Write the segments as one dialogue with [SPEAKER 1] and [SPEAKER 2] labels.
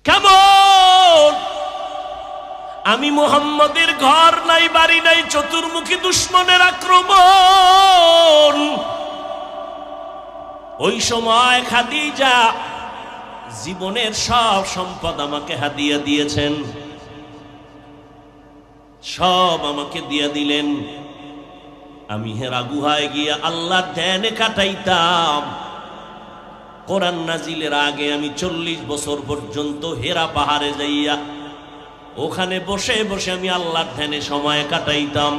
[SPEAKER 1] কেমন আমি মুহাম্মদের ঘর নাই বাড়ি নাই, চতুর্মুখী দুশমনের আক্রমণ। ওই সময় খাদিজা জীবনের সব সম্পদ আমাকে হাদিয়া দিয়েছেন, সব আমাকে দিয়া দিলেন। আমি হেরা গুহায় গিয়া আল্লাহর ধ্যানে কাটাইতাম। কোরআন নাজিলের আগে আমি 40 বছর পর্যন্ত হেরা পাহাড়ে যাইয়া ওখানে বসে বসে আমি আল্লাহর ধ্যানে সময় কাটাইতাম।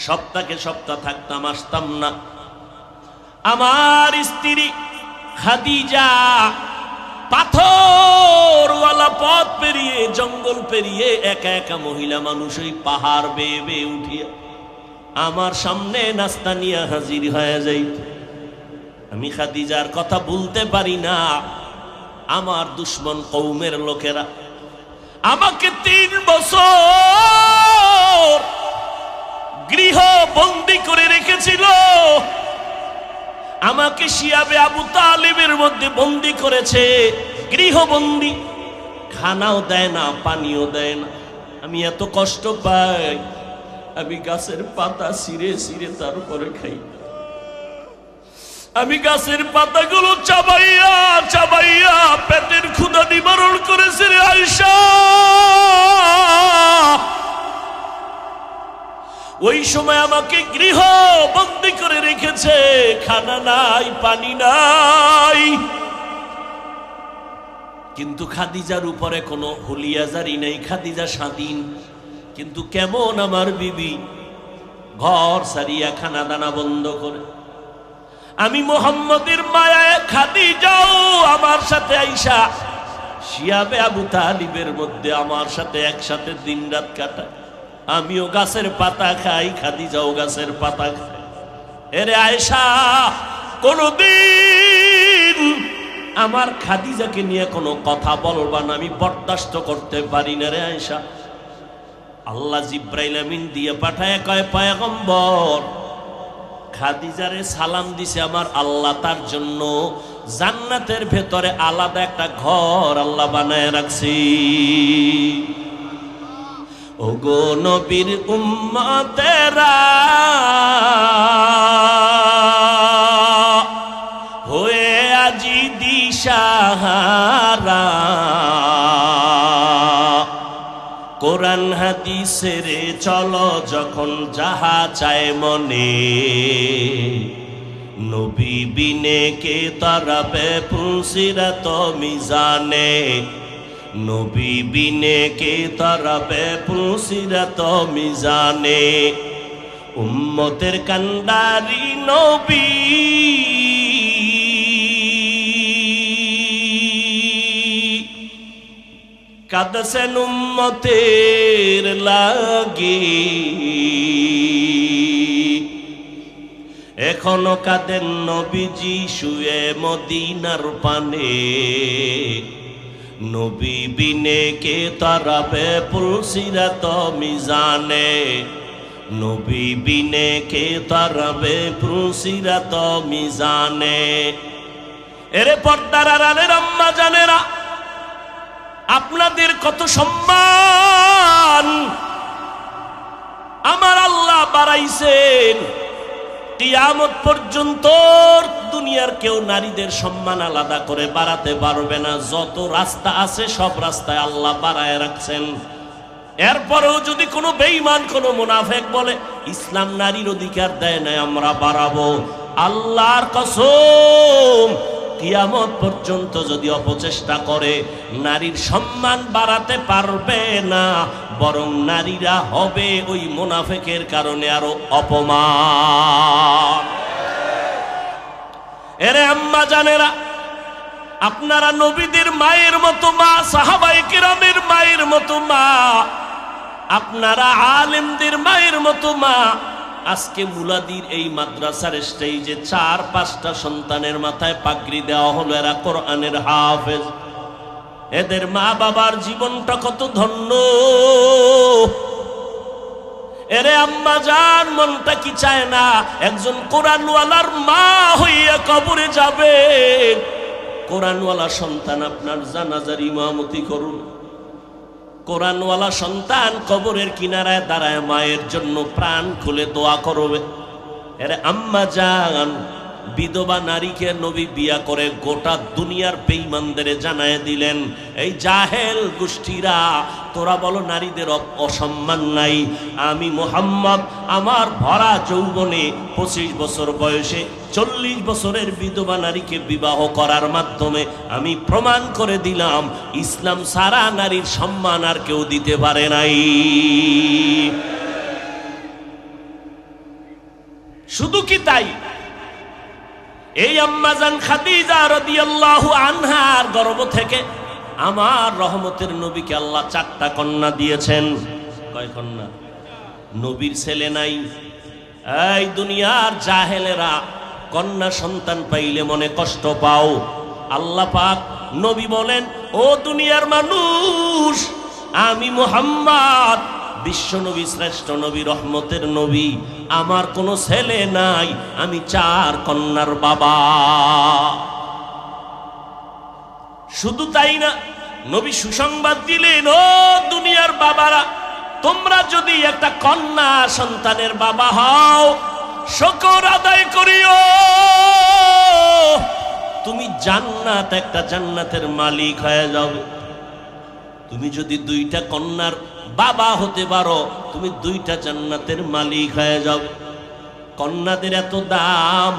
[SPEAKER 1] সপ্তাহে সপ্তাহ থাকতাম, আসতাম না। আমার স্ত্রী খাদিজা পাথরওয়ালা পথ পেরিয়ে, জঙ্গল পেরিয়ে একা একা মহিলা মানুষ ওই পাহাড় বেয়ে বেয়ে উঠিয়া আমার সামনে নাস্তা নিয়ে হাজির হয়ে যাইত। আমি খাদিজার কথা বলতে পারি না। আমার দুশমন কওমের লোকেরা আমাকে 3 বছর গৃহ বন্দী করে রেখেছিল। আমাকে শিয়াবে আবু তালেবের মধ্যে বন্দী করেছে, গৃহবন্দী। খানাও দেয় না, পানিও দেয় না। আমি এত কষ্ট পাই, আমি গাছের পাতা ছিঁড়ে ছিঁড়ে তারপরে খাই। আমি গাছের পাতাগুলো চাবাইয়া চাবাইয়া পেটের ক্ষুধা নিবারণ করেছি রে আয়েশা। ওই সময় আমাকে গৃহ বন্দী করে রেখেছে, খানা নাই, পানি নাই। কিন্তু খাদিজার উপরে কোনো হুলিয়াজারি নেই, খাদিজা স্বাধীন। কিন্তু কেমন আমার বিবি ঘর সারিয়া খানা দানা বন্ধ করে। আমি মুহাম্মদের মায়ায় খাদিজাও আমার সাথে আইসা শিয়াবে আবু তালিবের মধ্যে আমার সাথে একসাথে দিন রাত কাটায়। আমিও গাছের পাতা খাই, খাদিজাও গাছের পাতা খাই। এরে আয়েশা, কোনদিন আমার খাদিজাকে নিয়ে কোনো কথা বলবা না, আমি বরদাস্ত করতে পারি না রে আয়েশা। আল্লাহ জিব্রাইল আমিন দিয়ে পাঠায় কয়, পয়গম্বর খাদিজারে সালাম দিছে আমার আল্লাহ, তার জন্য জান্নাতের ভেতরে আলাদা একটা ঘর আল্লাহ বানায় রাখছি। ওগো নবীর উম্মতেরা হয়ে আজি দিশাহারা, কোরআন হাদিসের চলো যখন যাহা চায় মনে, নবী বিনে কে তারাবে পুলসিরাত মিজানে, নবী বিনে কে তারাবে পুলসিরাত মিজানে। উম্মতের কান্ডারি নবী কাঁদছেন উম্মতের লাগি, এখনো কাঁদেন নবীজি শুয়ে মদিনার পানে, নবী বিনে কে তারাবে পুলসিরাত মিজানে, নবী বিনে কে তারাবে পুলসিরাত মিজানে। এরে পর্দার আড়ালের আম্মা জানেরা, আপনাদের কত সম্মান আমার আল্লাহ বাড়াইছেন। কিয়ামত পর্যন্ত দুনিয়ার কেউ নারীদের সম্মান আলাদা করে বাড়াতে পারবে না। যত রাস্তা আছে সব রাস্তায় আল্লাহ বাড়ায় রাখছেন। এরপরেও যদি কোনো বেঈমান, কোনো মুনাফিক বলে ইসলাম নারীর অধিকার দেয় না, আমরা বাড়াবো, আল্লাহর কসম কিয়ামত পর্যন্ত যদি অপচেষ্টা করে নারীর সম্মান বাড়াতে পারবে না, বরং নারীরা হবে ওই মুনাফিকের কারণে আরো অপমান। এরে আম্মা জানেরা, আপনারা নবীদের মায়ের মতো মা, সাহাবায়ে কেরামের মায়ের মতো মা, আপনারা আলেমদের মায়ের মতো মা। আজকে মুলাদির এই মাদ্রাসার স্টেজে 4-5টা সন্তানের মাথায় পাগড়ি দেওয়া হলো, এরা কোরআনের হাফেজ। এদের মা বাবার জীবনটা কত ধন্য। এরে আম্মা জান, মনটা কি চায় না একজন কোরআনওয়ালার মা হইয়া কবরে যাবে? কোরআনওয়ালা সন্তান আপনার জানাজার ইমামতি করুন। কোরআনওয়ালা সন্তান কবরের কিনারায় দাঁড়ায় মায়ের জন্য প্রাণ খুলে দোয়া করবে। এর আম্মা জান, বিধবা নারীকে নবী বিয়া করে গোটা দুনিয়ার বেঈমানদের জানায় দিলেন, এই জাহেল গোষ্ঠীরা, তোরা বলো নারীদের অসম্মান নাই, আমি মুহাম্মদ আমার ভরা যৌবনে 25 বছর বয়সে 40 বছরের বিধবা নারীকে বিবাহ করার মাধ্যমে আমি প্রমাণ করে দিলাম ইসলাম সারা নারীর সম্মান আর কেউ দিতে পারে নাই। শুধু কি তাই, এই আম্মাজান খাদিজা রাদিয়াল্লাহু আনহার গর্ভ থেকে আমার রহমতের নবীকে আল্লাহ 4টা কন্যা দিয়েছেন। কয় কন্যা? নবীর ছেলে নাই। এই দুনিয়ার জাহেলেরা কন্যা সন্তান পাইলে মনে কষ্ট পাও। আল্লাহ পাক নবী বলেন, ও দুনিয়ার মানুষ, আমি মুহাম্মদ বিশ্ব নবী, শ্রেষ্ঠ নবী, রহমতের নবী, আমার কোনো ছেলে নাই, আমি 4 কন্যার বাবা। শুধু তাই না, নবী সুসংবাদ দিলেন, ও দুনিয়ার বাবারা, তোমরা যদি একটা কন্যা সন্তানের বাবা হও, শুকর আদায় করিও, তুমি জান্নাত, একটা জান্নাতের মালিক হয়ে যাবে। তুমি যদি 2টা কন্যার বাবা হতে পারো, তুমি 2টা জান্নাতের মালিক হয়ে যাবে। কন্যাদের এত দাম,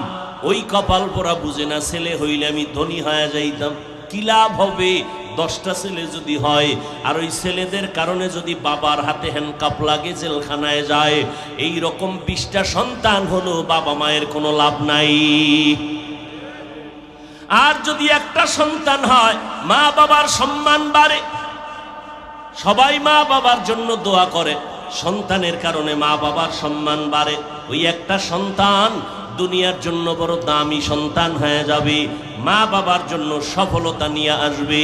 [SPEAKER 1] ওই কপাল পোড়া বুঝে না, ছেলে হইলে আমি ধনী হয়ে যাইতাম। কি লাভ হবে 10টা ছেলে যদি হয়, আর ওই ছেলেদের কারণে যদি বাবার হাতে হ্যান্ডকাপ লাগে, জেলখানায় যায়, এই রকম 20টা সন্তান হলো বাবা মায়ের কোনো লাভ নাই। আর যদি একটা সন্তান হয়, মা বাবার সম্মান বাড়ে। সবাই মা বাবার জন্য দোয়া করে, সন্তানের কারণে মা বাবার সম্মান বাড়ে। ওই একটা সন্তান দুনিয়ার জন্য বড় দামি সন্তান হয়ে যাবে, মা বাবার জন্য সফলতা নিয়ে আসবে।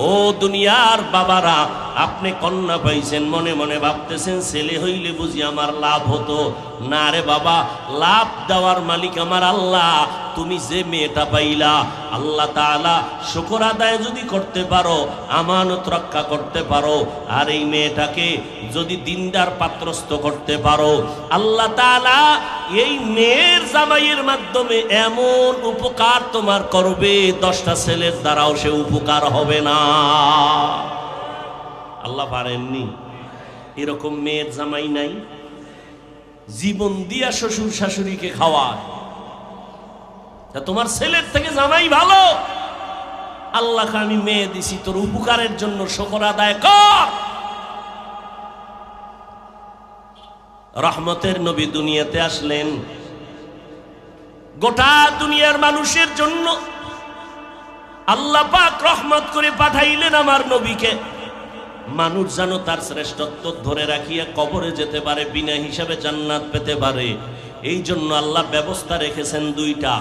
[SPEAKER 1] ও দুনিয়ার বাবারা, আপনি কন্যা পাইছেন, মনে মনে ভাবতেছেন ছেলে হইলে বুঝি আমার লাভ হতো। না রে বাবা, লাভ দেওয়ার মালিক আমার আল্লাহ। তুমি যে মেয়েটা পাইলা, আল্লাহ তাআলা শুকর আদায় যদি করতে পারো, আমানত রক্ষা করতে পারো, আর এই মেয়েটাকে যদি দিনদার পাত্রস্থ করতে পারো, আল্লাহ তাআলা এই মেয়ের জামাইয়ের মাধ্যমে এমন উপকার তোমার করবে, 10টা ছেলের দ্বারাও সে উপকার হবে না। আল্লাহ পারেননি? এরকম মেয়ের জামাই নাই? জীবন দিয়া শ্বশুর শাশুড়িকে খাওয়ায়, তোমার ছেলের থেকে জামাই ভালো। আল্লাহকে আমি মেয়ে দিছি তোর উপকারের জন্য, শুকর আদায় কর। রহমতের নবী দুনিয়াতে আসলেন গোটা দুনিয়ার মানুষের জন্য। আল্লাহ পাক রহমত করে পাঠাইলেন আমার নবীকে, মানুষ যেন তার শ্রেষ্ঠত্ব ধরে রাখিয়া কবরে যেতে পারে, বিনা হিসাবে জান্নাত পেতে পারে। এই জন্য আল্লাহ ব্যবস্থা রেখেছেন 2টা।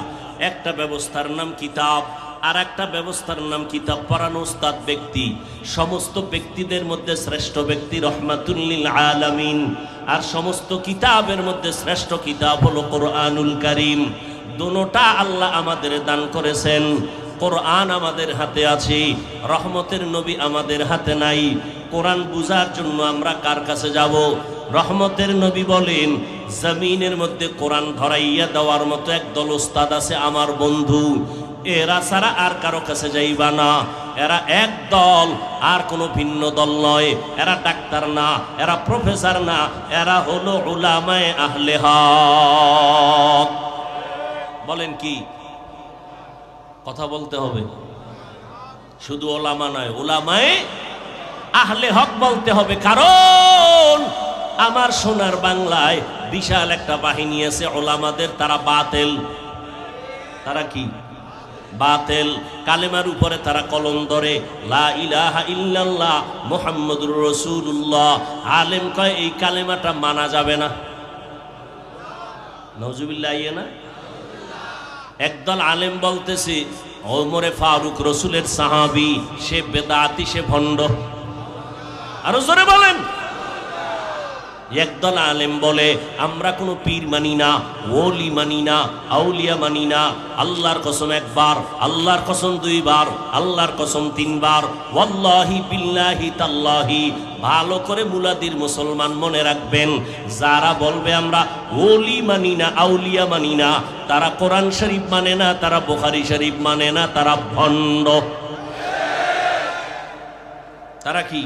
[SPEAKER 1] একটা ব্যবস্থার নাম কিতাব, আর একটা ব্যবস্থার নাম কিতাব পড়ানো উস্তাদ ব্যক্তি। সমস্ত ব্যক্তিদের মধ্যে শ্রেষ্ঠ ব্যক্তি রহমাতুল লিল আলামিন, আর সমস্ত কিতাবের মধ্যে শ্রেষ্ঠ কিতাব হলো কোরআনুল কারীম। দুটোটা আল্লাহ আমাদের দান করেছেন। কোরআন আমাদের হাতে আছে, রহমতের নবী আমাদের হাতে নাই। কোরআন বুঝার জন্য আমরা কার কাছে যাব? রহমতের নবী বলেন, জমিনের মধ্যে কোরআন ধরাইয়া দেওয়ার মতো একদল ওস্তাদ আছে আমার বন্ধু, এরা ছাড়া আর কারো কাছে যাইবা না। এরা এক দল, আর কোনো ভিন্ন দল নয়। এরা ডাক্তার না, এরা প্রফেসর না, এরা হলো উলামায়ে আহলে হক। বলেন কি? কথা বলতে হবে, শুধু ওলামা নয়, উলামায়ে আহলে হক বলতে হবে। কারণ আমার সোনার বাংলায় বিশাল একটা বাহিনী আছে ওলামাদের, তারা বাতেল। তারা কি? বাতেল। কালেমার উপরে তারা কলম ধরে, লা ইলাহা ইল্লাল্লাহ মুহাম্মাদুর রাসূলুল্লাহ। আলেম কয় এই কালেমাটা মানা যাবে না। নাউজুবিল্লাহ। না, একদল আলেম বলতেছে ওমরে ফারুক রসুলের সাহাবী, সে বেদাতি, সে ভণ্ড। আরো জোরে বলেন। একদল আলেম বলে আমরা কোনো পীর মানি না, ওলি মানি না, আউলিয়া মানি না। আল্লাহর কসম একবার, আল্লাহর কসম দুইবার, আল্লাহর কসম তিনবার, ওয়াল্লাহি বিল্লাহি তাল্লাহি। ভালো করে মুলাদির মুসলমান মনে রাখবেন, যারা বলবে আমরা ওলি মানি না, আউলিয়া মানি না, তারা কোরআন শরীফ মানে না, তারা বুখারী শরীফ মানে না, তারা ভণ্ড। তারা কি?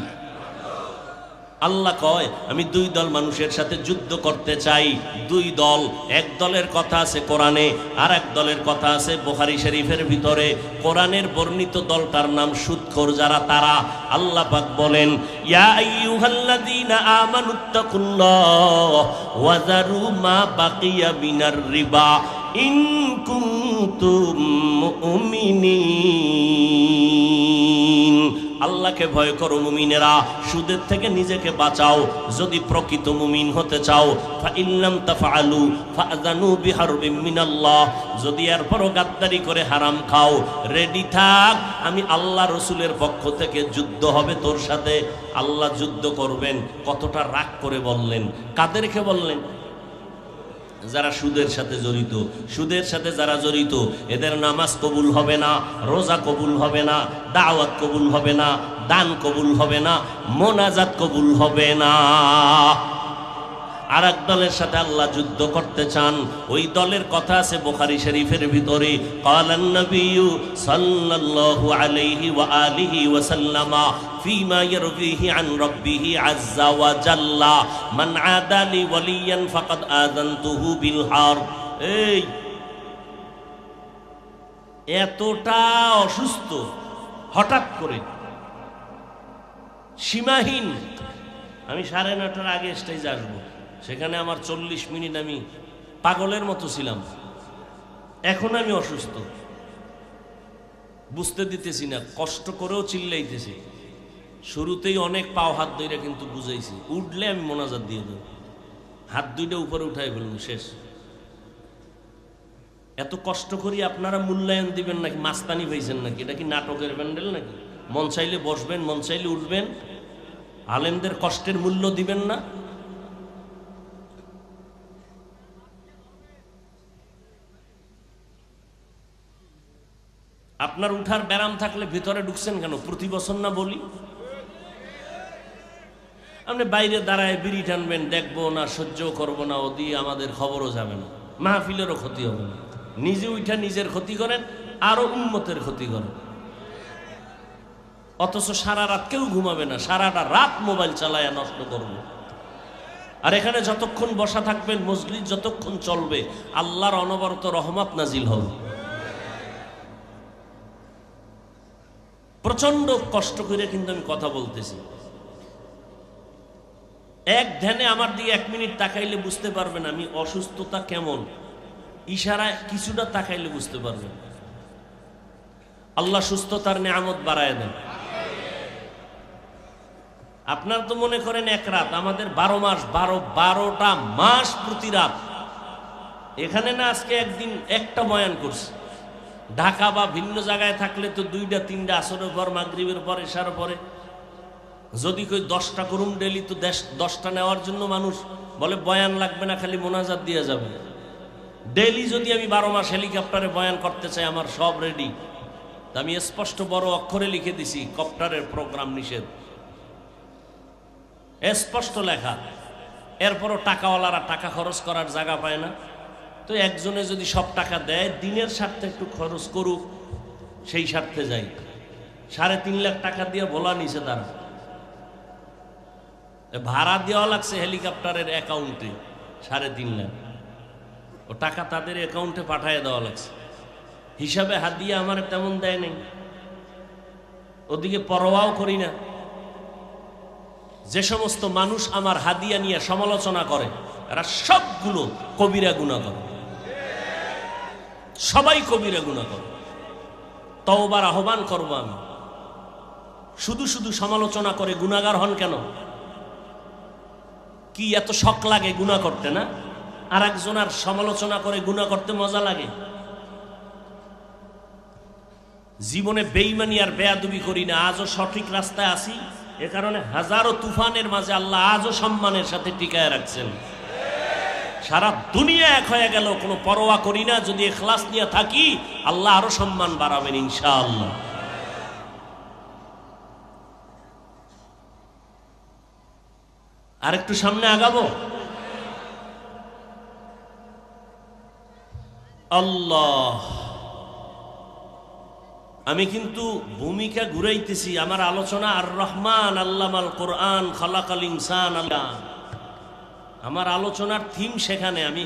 [SPEAKER 1] আল্লাহ কয় আমি দুই দল মানুষের সাথে যুদ্ধ করতে চাই। দুই দল, এক দলের কথা আছে কোরআনে, আর এক দলের কথা আছে বুখারী শরীফের ভিতরে। কোরআনের বর্ণিত দলটার নাম সুদখোর যারা, তারা। আল্লাহ পাক বলেন ইয়া আইয়ুহাল্লাযীনা আমানুত্তাকুল্লাহ ওয়া যারু মা বাকিয়া মিনার রিবা ইন কুনতুম মুমিনিন। আল্লাহকে ভয় করো মুমিনেরা, সুদের থেকে নিজেকে বাঁচাও যদি প্রকৃত মুমিন হতে চাও। ফাইল্লাম তাফআলু ফাযানু বিহারবিম মিনাল্লাহ। যদি এরপরও গাদ্দারি করে হারাম খাও, রেডি থাক, আমি আল্লাহ রসুলের পক্ষ থেকে যুদ্ধ হবে তোর সাথে। আল্লাহ যুদ্ধ করবেন, কতটা রাগ করে বললেন। কাদেরকে বললেন? যারা সুদের সাথে জড়িত। সুদের সাথে যারা জড়িত এদের নামাজ কবুল হবে না, রোজা কবুল হবে না, দাওয়াত কবুল হবে না, দান কবুল হবে না, মোনাজাত কবুল হবে না। আর এক দলের সাথে আল্লাহ যুদ্ধ করতে চান, ওই দলের কথা আছে বুখারী শরীফের ভিতরে। ক্বালান নবিয়্যু সাল্লাল্লাহু আলাইহি ওয়া আলিহি ওয়া সাল্লামা ফীমা ইয়ারবিহি আন রাব্বিহি আযজা ওয়া জাল্লা মান আদা লি ওয়ালিয়ান ফাকাদ আযানতুহু বিল হারব। এই এতটা অসুস্থ, হঠাৎ করে সীমাহীন। আমি 9:30টার আগে স্টেজে আসবো, সেখানে আমার 40 মিনিট আমি পাগলের মতো ছিলাম। এখন আমি অসুস্থ, বুঝতে দিতেছি না, কষ্ট করেও চিল্লাইতেছি। শুরুতেই অনেক পাও হাত ধরে কিন্তু বুঝাইছি, উঠলে আমি মোনাজাত দিয়ে দেব, হাত দুইটা উপরে উঠাই ফেলবো, শেষ। এত কষ্ট করি আপনারা মূল্যায়ন দিবেন নাকি? মাস্তানি পাইছেন নাকি? এটা কি নাটকের প্যান্ডেল নাকি? মন চাইলে বসবেন, মন চাইলে উঠবেন, আলেমদের কষ্টের মূল্য দিবেন না? আপনার উঠার ব্যারাম থাকলে ভিতরে ঢুকছেন কেন? প্রতি বছর না বলি, আপনি বাইরে দাঁড়ায় বিড়ি টানবেন, দেখবো না, সহ্য করবো না, ও দিয়ে আমাদের খবরও যাবে না, মাহফিলেরও ক্ষতি হবে না। নিজে উঠা নিজের ক্ষতি করেন, আরো উম্মতের ক্ষতি করেন। অথচ সারা রাত কেউ ঘুমাবে না, সারাটা রাত মোবাইল চালায় নষ্ট করবো। আর এখানে যতক্ষণ বসা থাকবেন, মজলিস যতক্ষণ চলবে, আল্লাহর অনবরত রহমত নাজিল হবে। প্রচন্ড কষ্ট করে কিন্তু আমি কথা বলতেছি। এক ধ্যানে আমার দিকে 1 মিনিট তাকাইলে বুঝতে পারবেন আমি অসুস্থতা কেমন। ইশারায় কিছুটা তাকাইলে বুঝতে পারবেন। আল্লাহ সুস্থতার নিয়ামত বাড়ায় দেন। আপনার তো মনে করেন এক রাত, আমাদের 12 মাস, 12টা মাস প্রতি রাত। এখানে না আজকে একদিন একটা বয়ান করছি। ঢাকা বা ভিন্ন জায়গায় থাকলে তো 2টা 3টা আসরের পর, মাগরিবের পর, এশার পরে। যদি কই 10টা করুম ডেলি, তো 10টা নেওয়ার জন্য মানুষ বলে বয়ান লাগবে না, খালি মোনাজাত দিয়ে যাবে। ডেলি যদি আমি 12 মাস হেলিকপ্টারে বয়ান করতে চাই, আমার সব রেডি। আমি স্পষ্ট বড় অক্ষরে লিখে দিছি, কপ্টারের প্রোগ্রাম নিষেধ, স্পষ্ট লেখা। এরপরও টাকাওয়ালারা টাকা খরচ করার জায়গা পায় না, তো একজনে যদি সব টাকা দেয়, দিনের স্বার্থে একটু খরচ করুক, সেই স্বার্থে যাই। 3.5 লাখ টাকা দিয়ে বলা নিছে, তারা ভাড়া দেওয়া লাগছে হেলিকপ্টারের অ্যাকাউন্টে 3.5 লাখ। ও টাকা তাদের অ্যাকাউন্টে পাঠিয়ে দেওয়া লাগছে। হিসাবে হাদিয়া আমার তেমন দেয় নেই, ওদিকে পরোয়াও করি না। যে সমস্ত মানুষ আমার হাদিয়া নিয়ে সমালোচনা করে, এরা সবগুলো কবিরা গুনাহ করে, সবাই কবিরা গুনাহ করে। তওবার আহ্বান করব আমি। শুধু শুধু সমালোচনা করে গুনাহগার হন কেন? কি এত শখ লাগে গুনাহ করতে না? আর একজনের সমালোচনা করে গুনাহ করতে মজা লাগে? জীবনে বেঈমানি আর বেয়াদবি করি না, আজও সঠিক রাস্তায় আছি, এ কারণে হাজারো তুফানের মাঝে আল্লাহ আজও সম্মানের সাথে টিকায় রাখছেন। সারা দুনিয়া এক হয়ে গেল, কোনো পরোয়া করি না, যদি ইখলাস নিয়ে থাকি আল্লাহ আরো সম্মান বাড়াবেন ইনশাআল্লাহ। আর একটু সামনে আগাবো। আল্লাহ, আমি কিন্তু ভূমিকা ঘুরাইতেছি। আমার আলোচনা আর রহমান আল্লামাল কোরআন খালাকাল ইনসান আল্লাহ, আমার আলোচনার থিম সেখানে। আমি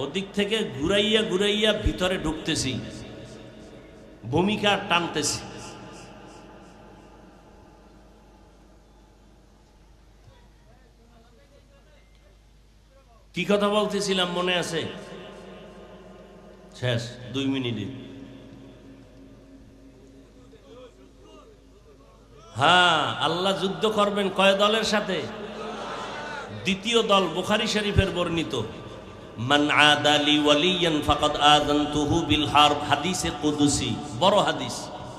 [SPEAKER 1] ওদিক থেকে ঘুরাইয়া ঘুরাইয়া ভিতরে ঢুকতেছি, ভূমিকা টানতেছি। কি কথা বলতেছিলাম মনে আছে? শেষ 2 মিনিটে। হ্যাঁ, আল্লাহ যুদ্ধ করবেন কয় দলের সাথে? দ্বিতীয় দল, বুখারী শরীফের বর্ণিত, মান আদালি ওয়ালিয়ান ফাকাদ আযানতুহু বিল হারব, হাদিসে কুদসি, বড় হাদিস,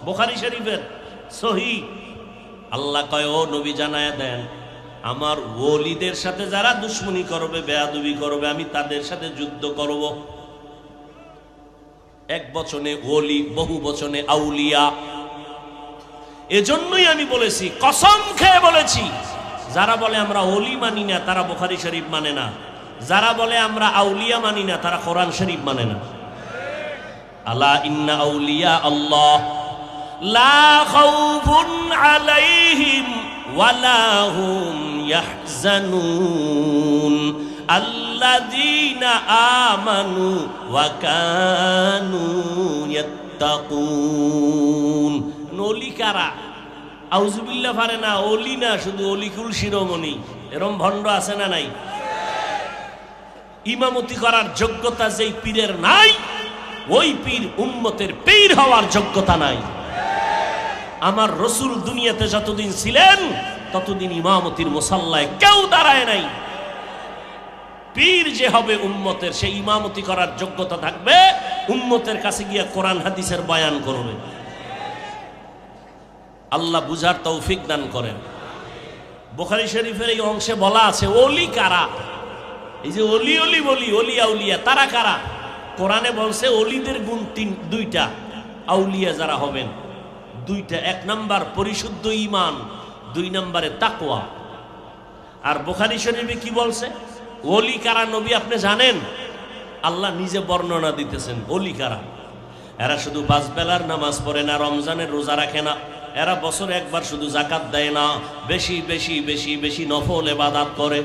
[SPEAKER 1] বুখারী শরীফের সহিহ। আল্লাহ কয়, ও নবী জানায়া দেন, আমার ওলিদের সাথে যারা দুশমনী করবে, বেয়াদবি করবে, আমি তাদের সাথে যুদ্ধ করব। এক বচনে ওলি, বহু বচনে আউলিয়া। এজন্যই আমি বলেছি, কসম খেয়ে বলেছি, যারা বলে আমরা ওলি মানি না তারা বুখারী শরীফ মানে না, যারা বলে আমরা আউলিয়া মানি না তারা কোরআন শরীফ মানে না। আলা ইন্না আউলিয়া আল্লাহ লা খাউফুন আলাইহিম ওয়ালা হুম ইয়াহজানুন আল্লাযীনা আমানু ওয়া কানু ইয়াত্তাকুন। ওলি কারা? আউযুবিল্লাহ পারে না, ওলি না, শুধু অলিকুল শিরোমণি। এরম ভণ্ড আছে না নাই? ইমামতি করার যোগ্যতা যেই পীরের নাই, ওই পীর উম্মতের পীর হওয়ার যোগ্যতা নাই। আমার রসুল দুনিয়াতে যতদিন ছিলেন ততদিন ইমামতির মুসাল্লায় কেউ দাঁড়ায় নাই। পীর যে হবে উম্মতের, সেই ইমামতি করার যোগ্যতা থাকবে, উম্মতের কাছে গিয়া কোরআন হাদিসের বয়ান করবে। আল্লাহ বুঝার তৌফিক দান করেন। বুখারী শরীফের এই অংশে বলা আছে ওলি কারা। এই যে অলি অলি বলি, অলি আউলিয়া, তারা কারা? কোরআনে বলছে ওলিদের গুণ 2টা, আউলিয়া যারা হবেন 2টা। 1 নাম্বার পরিশুদ্ধ ঈমান, 2 নম্বরে তাকওয়া। আর বুখারী শরীফে কি বলছে? ওলি কারা নবী আপনি জানেন? আল্লাহ নিজে বর্ণনা দিতেছেন ওলি কারা। এরা শুধু 5 বেলার নামাজ পড়ে না, রমজানের রোজা রাখে না, এরা বছরে একবার শুধু যাকাত দেয় না, বেশি বেশি বেশি বেশি নফল ইবাদত করে।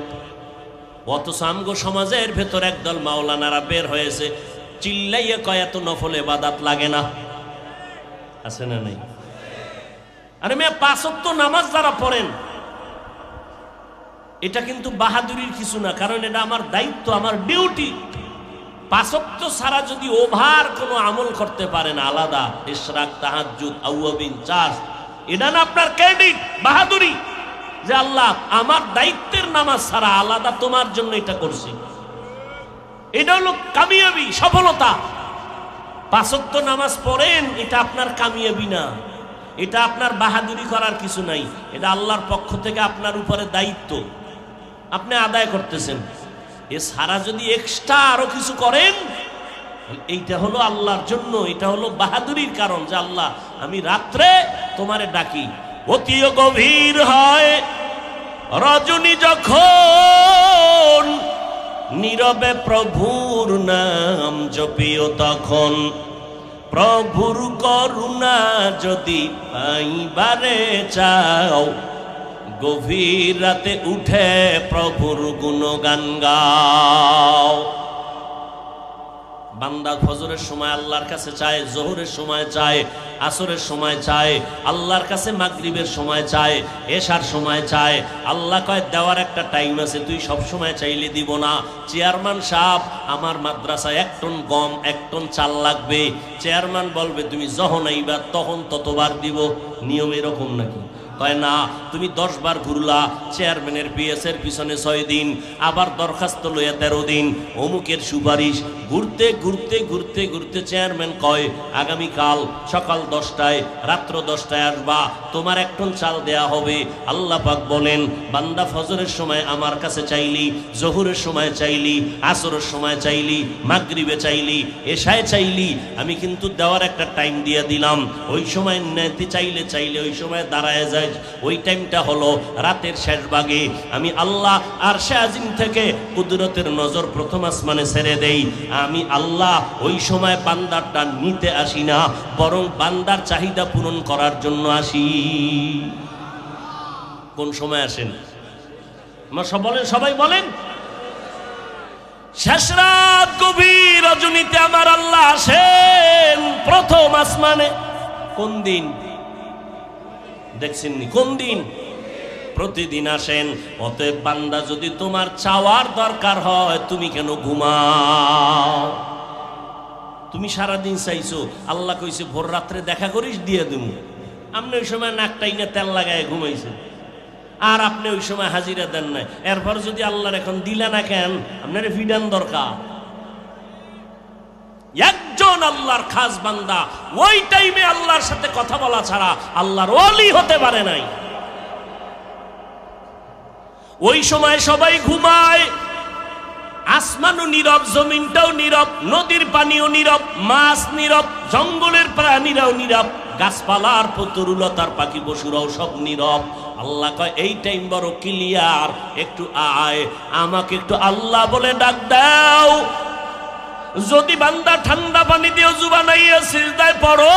[SPEAKER 1] অথচ আমগো সমাজের ভেতর একদল মাওলানারা বের হয়েছে, চিল্লাইয়া কয় এত নফল ইবাদত লাগে না। আছে না নাই? আরে মেয়ে 5 ওয়াক্ত নামাজ যারা পড়েন, এটা কিন্তু বাহাদুরির কিছু না, কারণ এটা আমার দায়িত্ব, আমার ডিউটি। 5 ওয়াক্ত ছাড়া যদি ওভার কোনো আমল করতে পারেন আলাদা, ইশরাক, তাহাজ্জুদ, আউয়াবিন, চাষ, এটা না আপনার ক্রেডিট, বাহাদুরি, যে আল্লাহ আমার দায়িত্বের নামাজ ছাড়া আলাদা তোমার জন্য এটা করছি। এটা হলো কামিয়াবি, সফলতা। 5 ওয়াক্ত নামাজ পড়েন, এটা আপনার কামিয়াবি না, এটা আপনার বাহাদুরি করার কিছু নাই, এটা আল্লাহর পক্ষ থেকে আপনার উপরে দায়িত্ব, আপনি আদায় করতেছেন। এ সারা যদি এক্সট্রা আরো কিছু করেন, এইটা হলো আল্লাহর জন্য, এটা হলো বাহাদুরির কারণ, যে আল্লাহ আমি রাত্রে তোমারে ডাকি। অতি গভীর হয় রজনী যখন, নীরবে প্রভুর নাম জপিও তখন, প্রভুর করুণা যদি পাইবারে চাও, গভীর রাতে উঠে প্রভুর গুণগান গাও। বান্দা ফজরের সময় আল্লাহর কাছে চায়, জোহরের সময় চায়, আসরের সময় চায়, আল্লাহর কাছে মাগরিবের সময় চায়, এশার সময় চায়। আল্লাহ কয় দেওয়ার একটা টাইম আছে, তুই সব সময় চাইলে দিব না। চেয়ারম্যান সাহেব, আমার মাদ্রাসায় 1 টন গম 1 টন চাল লাগবে, চেয়ারম্যান বলবে তুমি যখন আইবা তখন ততবার দিব। নিয়ম এরকম নাকি? কয় না, তুমি 10 বার ঘুরলা, চেয়ারম্যানের বিএসের পিছনে 6 দিন, আবার দরখাস্ত লইয়া 13 দিন, অমুকের সুপারিশ, ঘুরতে ঘুরতে ঘুরতে ঘুরতে চেয়ারম্যান কয় আগামীকাল সকাল 10টায় রাত্র 10টায় আসবা, তোমার 1 টন চাল দেয়া হবে। আল্লাহ পাক বলেন, বান্দা ফজরের সময় আমার কাছে চাইলি, জোহরের সময় চাইলি, আসরের সময় চাইলি, মাগরিবে চাইলি, এশায় চাইলি, আমি কিন্তু দেওয়ার একটা টাইম দিয়ে দিলাম। ওই সময় নিতে চাইলে ওই সময় দাঁড়ায় যায়। ওই টাইমটা হলো রাতের শেষ ভাগে। আমি আল্লাহ আরশে আজিম থেকে কুদরতের নজর প্রথম আসমানে ছেড়ে দেই। আমি আল্লাহ ওই সময় বান্দারটা নিতে আসি না, বরং বান্দার চাহিদা পূরণ করার জন্য আসি। কোন সময় আসেন? সবাই বলেন। শেষ রাত গভীর রজনীতে আমার আল্লাহ আসেন প্রথম আসমানে। কোন দিন দেখছেননি? কোন দিন? প্রতিদিন আসেন। অতএব বান্দা, যদি তোমার চাওয়ার দরকার হয়, তুমি কেন ঘুমাও? তুমি সারাদিন চাইছো, আল্লাহ কইছে ভোর রাত্রে দেখা করিস, দিয়ে দিমু। আপনি ওই সময় নাকটাই না তেল লাগায় ঘুমাইছেন, আর আপনি ওই সময় হাজিরা দেন নাই। এরপর যদি আল্লাহর এখন দিলে না কেন, আপনার ফিডান দরকার। একজন আল্লাহর খাস বান্দা ওই টাইমে আল্লাহর সাথে কথা বলা ছাড়া আল্লাহর ওলি হতে পারে নাই। ওই সময় সবাই ঘুমায়, আসমানও নীরব, জমিনটাও নীরব, নদীর পানিও নীরব, মাছ নীরব, জঙ্গলের প্রাণীরাও নীরব, গাছপালার তরুলতার পাখি পশুরাও সব নীরব। আল্লাহ কয় এই টাইম বড় ক্লিয়ার, একটু আয়, আমাকে একটু আল্লাহ বলে ডাক দাও। যদি বান্দা ঠান্ডা পানি দিয়ে ওযু বানাইয়া সিজদায় পড়ো,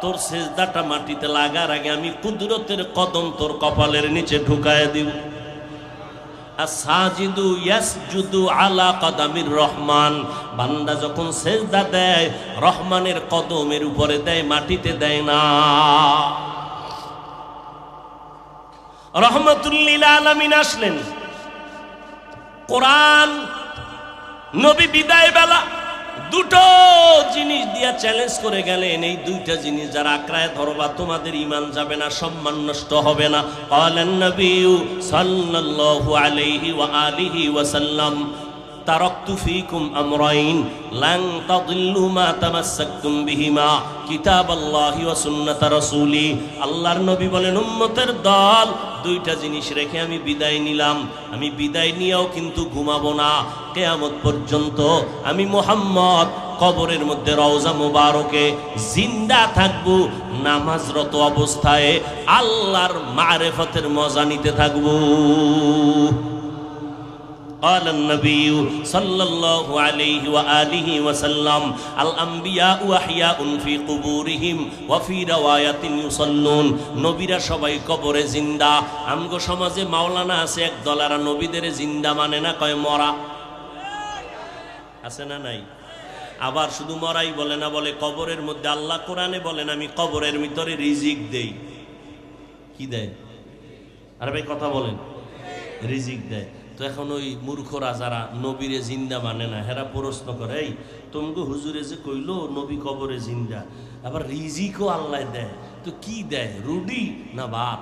[SPEAKER 1] তোর সিজদাটা মাটিতে লাগার আগে আমি কুদরতের কদম তোর কপালের নিচে ঢুকায় দিব। আসাজিদু ইয়াসজুদু আলা কদামির রহমান। বান্দা যখন সিজদা দেয়, রহমানের কদমের উপরে দেয়, মাটিতে দেয় না। রহমাতুল লিল আলামিন আসলেন। কোরআন নবী বিদায় বেলা দুটো জিনিস দিয়া চ্যালেঞ্জ করে গেলেন, এই দুইটা জিনিস যারা আঁকড়ায় ধরবা তোমাদের ঈমান যাবে না, সম্মান নষ্ট হবে না। ক্বালান নবী সাল্লাল্লাহু আলাইহি ওয়া আলিহি ওয়া সাল্লাম, তারাকতু ফীকুম আমরাইন লান তাদিল্লু মা তামাসসাকতুম বিহিমা কিতাবাল্লাহি ওয়া সুন্নাত রাসূলি। আল্লাহর নবী বলেন, উম্মতের দল, দুইটা জিনিস রেখে আমি বিদায় নিলাম। আমি বিদায় নিয়েও কিন্তু ঘুমাবো না, কিয়ামত পর্যন্ত আমি মুহাম্মদ কবরের মধ্যে রওজা মুবারকে জিন্দা থাকবো, নামাজরত অবস্থায় আল্লাহর মারিফতের মজা নিতে থাকবো। قال النبي صلى الله عليه وآله وسلم الأنبياء أحياء في قبورهم وفي رواية يصلون। নবীরা সবাই কবরে জিন্দা। আমগো সমাজে মাওলানা আছে এক দলারা নবীদের জিন্দা মানে না, কয় মরা। আছে না নাই? আবার শুধু মরাই বলে না, বলে কবরের মধ্যে আল্লাহ কোরআনে বলেন আমি কবরের ভিতরে রিজিক দেই। কি দেয়? আরে ভাই কথা বলেন, রিজিক দেয়। তো এখন ওই মূর্খরা যারা নবীরে জিন্দা মানে না, হেরা প্রশ্ন করে, এই তোমাকে হুজুরে যে কইলো নবী কবরে জিন্দা, আবার রিজিকও আল্লাহ দেয়, তো কি দেয়, রুডি না ভাত?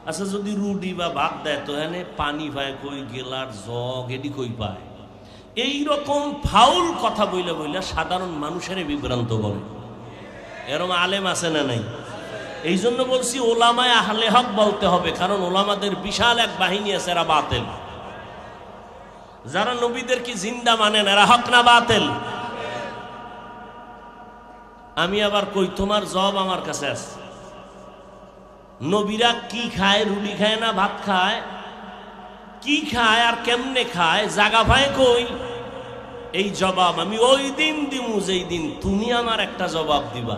[SPEAKER 1] আচ্ছা যদি রুডি বা ভাত দেয়, তো এখানে পানি পায় কই, গেলার জগ এটি কই পায়? এইরকম ফাউল কথা বইলা বইলা সাধারণ মানুষের বিভ্রান্ত করে। এরকম আলেম আছে না নাই? এই জন্য বলছি ওলামায়ে আহলে হক বলতে হবে, কারণ ওলামাদের বিশাল এক বাহিনী আছে, এরা বাতিল। যারা নবীদের কি জিন্দা মানেন, এরা হক না বাতিল? আমি আবার কই, তোমার জবাব আমার কাছে আছে। নবীরা কি খায়? রুটি খায় না ভাত খায়? কি খায় আর কেমনে খায়? জাগা ভাই কই? এই জবাব আমি ওই দিন দিমু যেই দিন তুমি আমার একটা জবাব দিবা।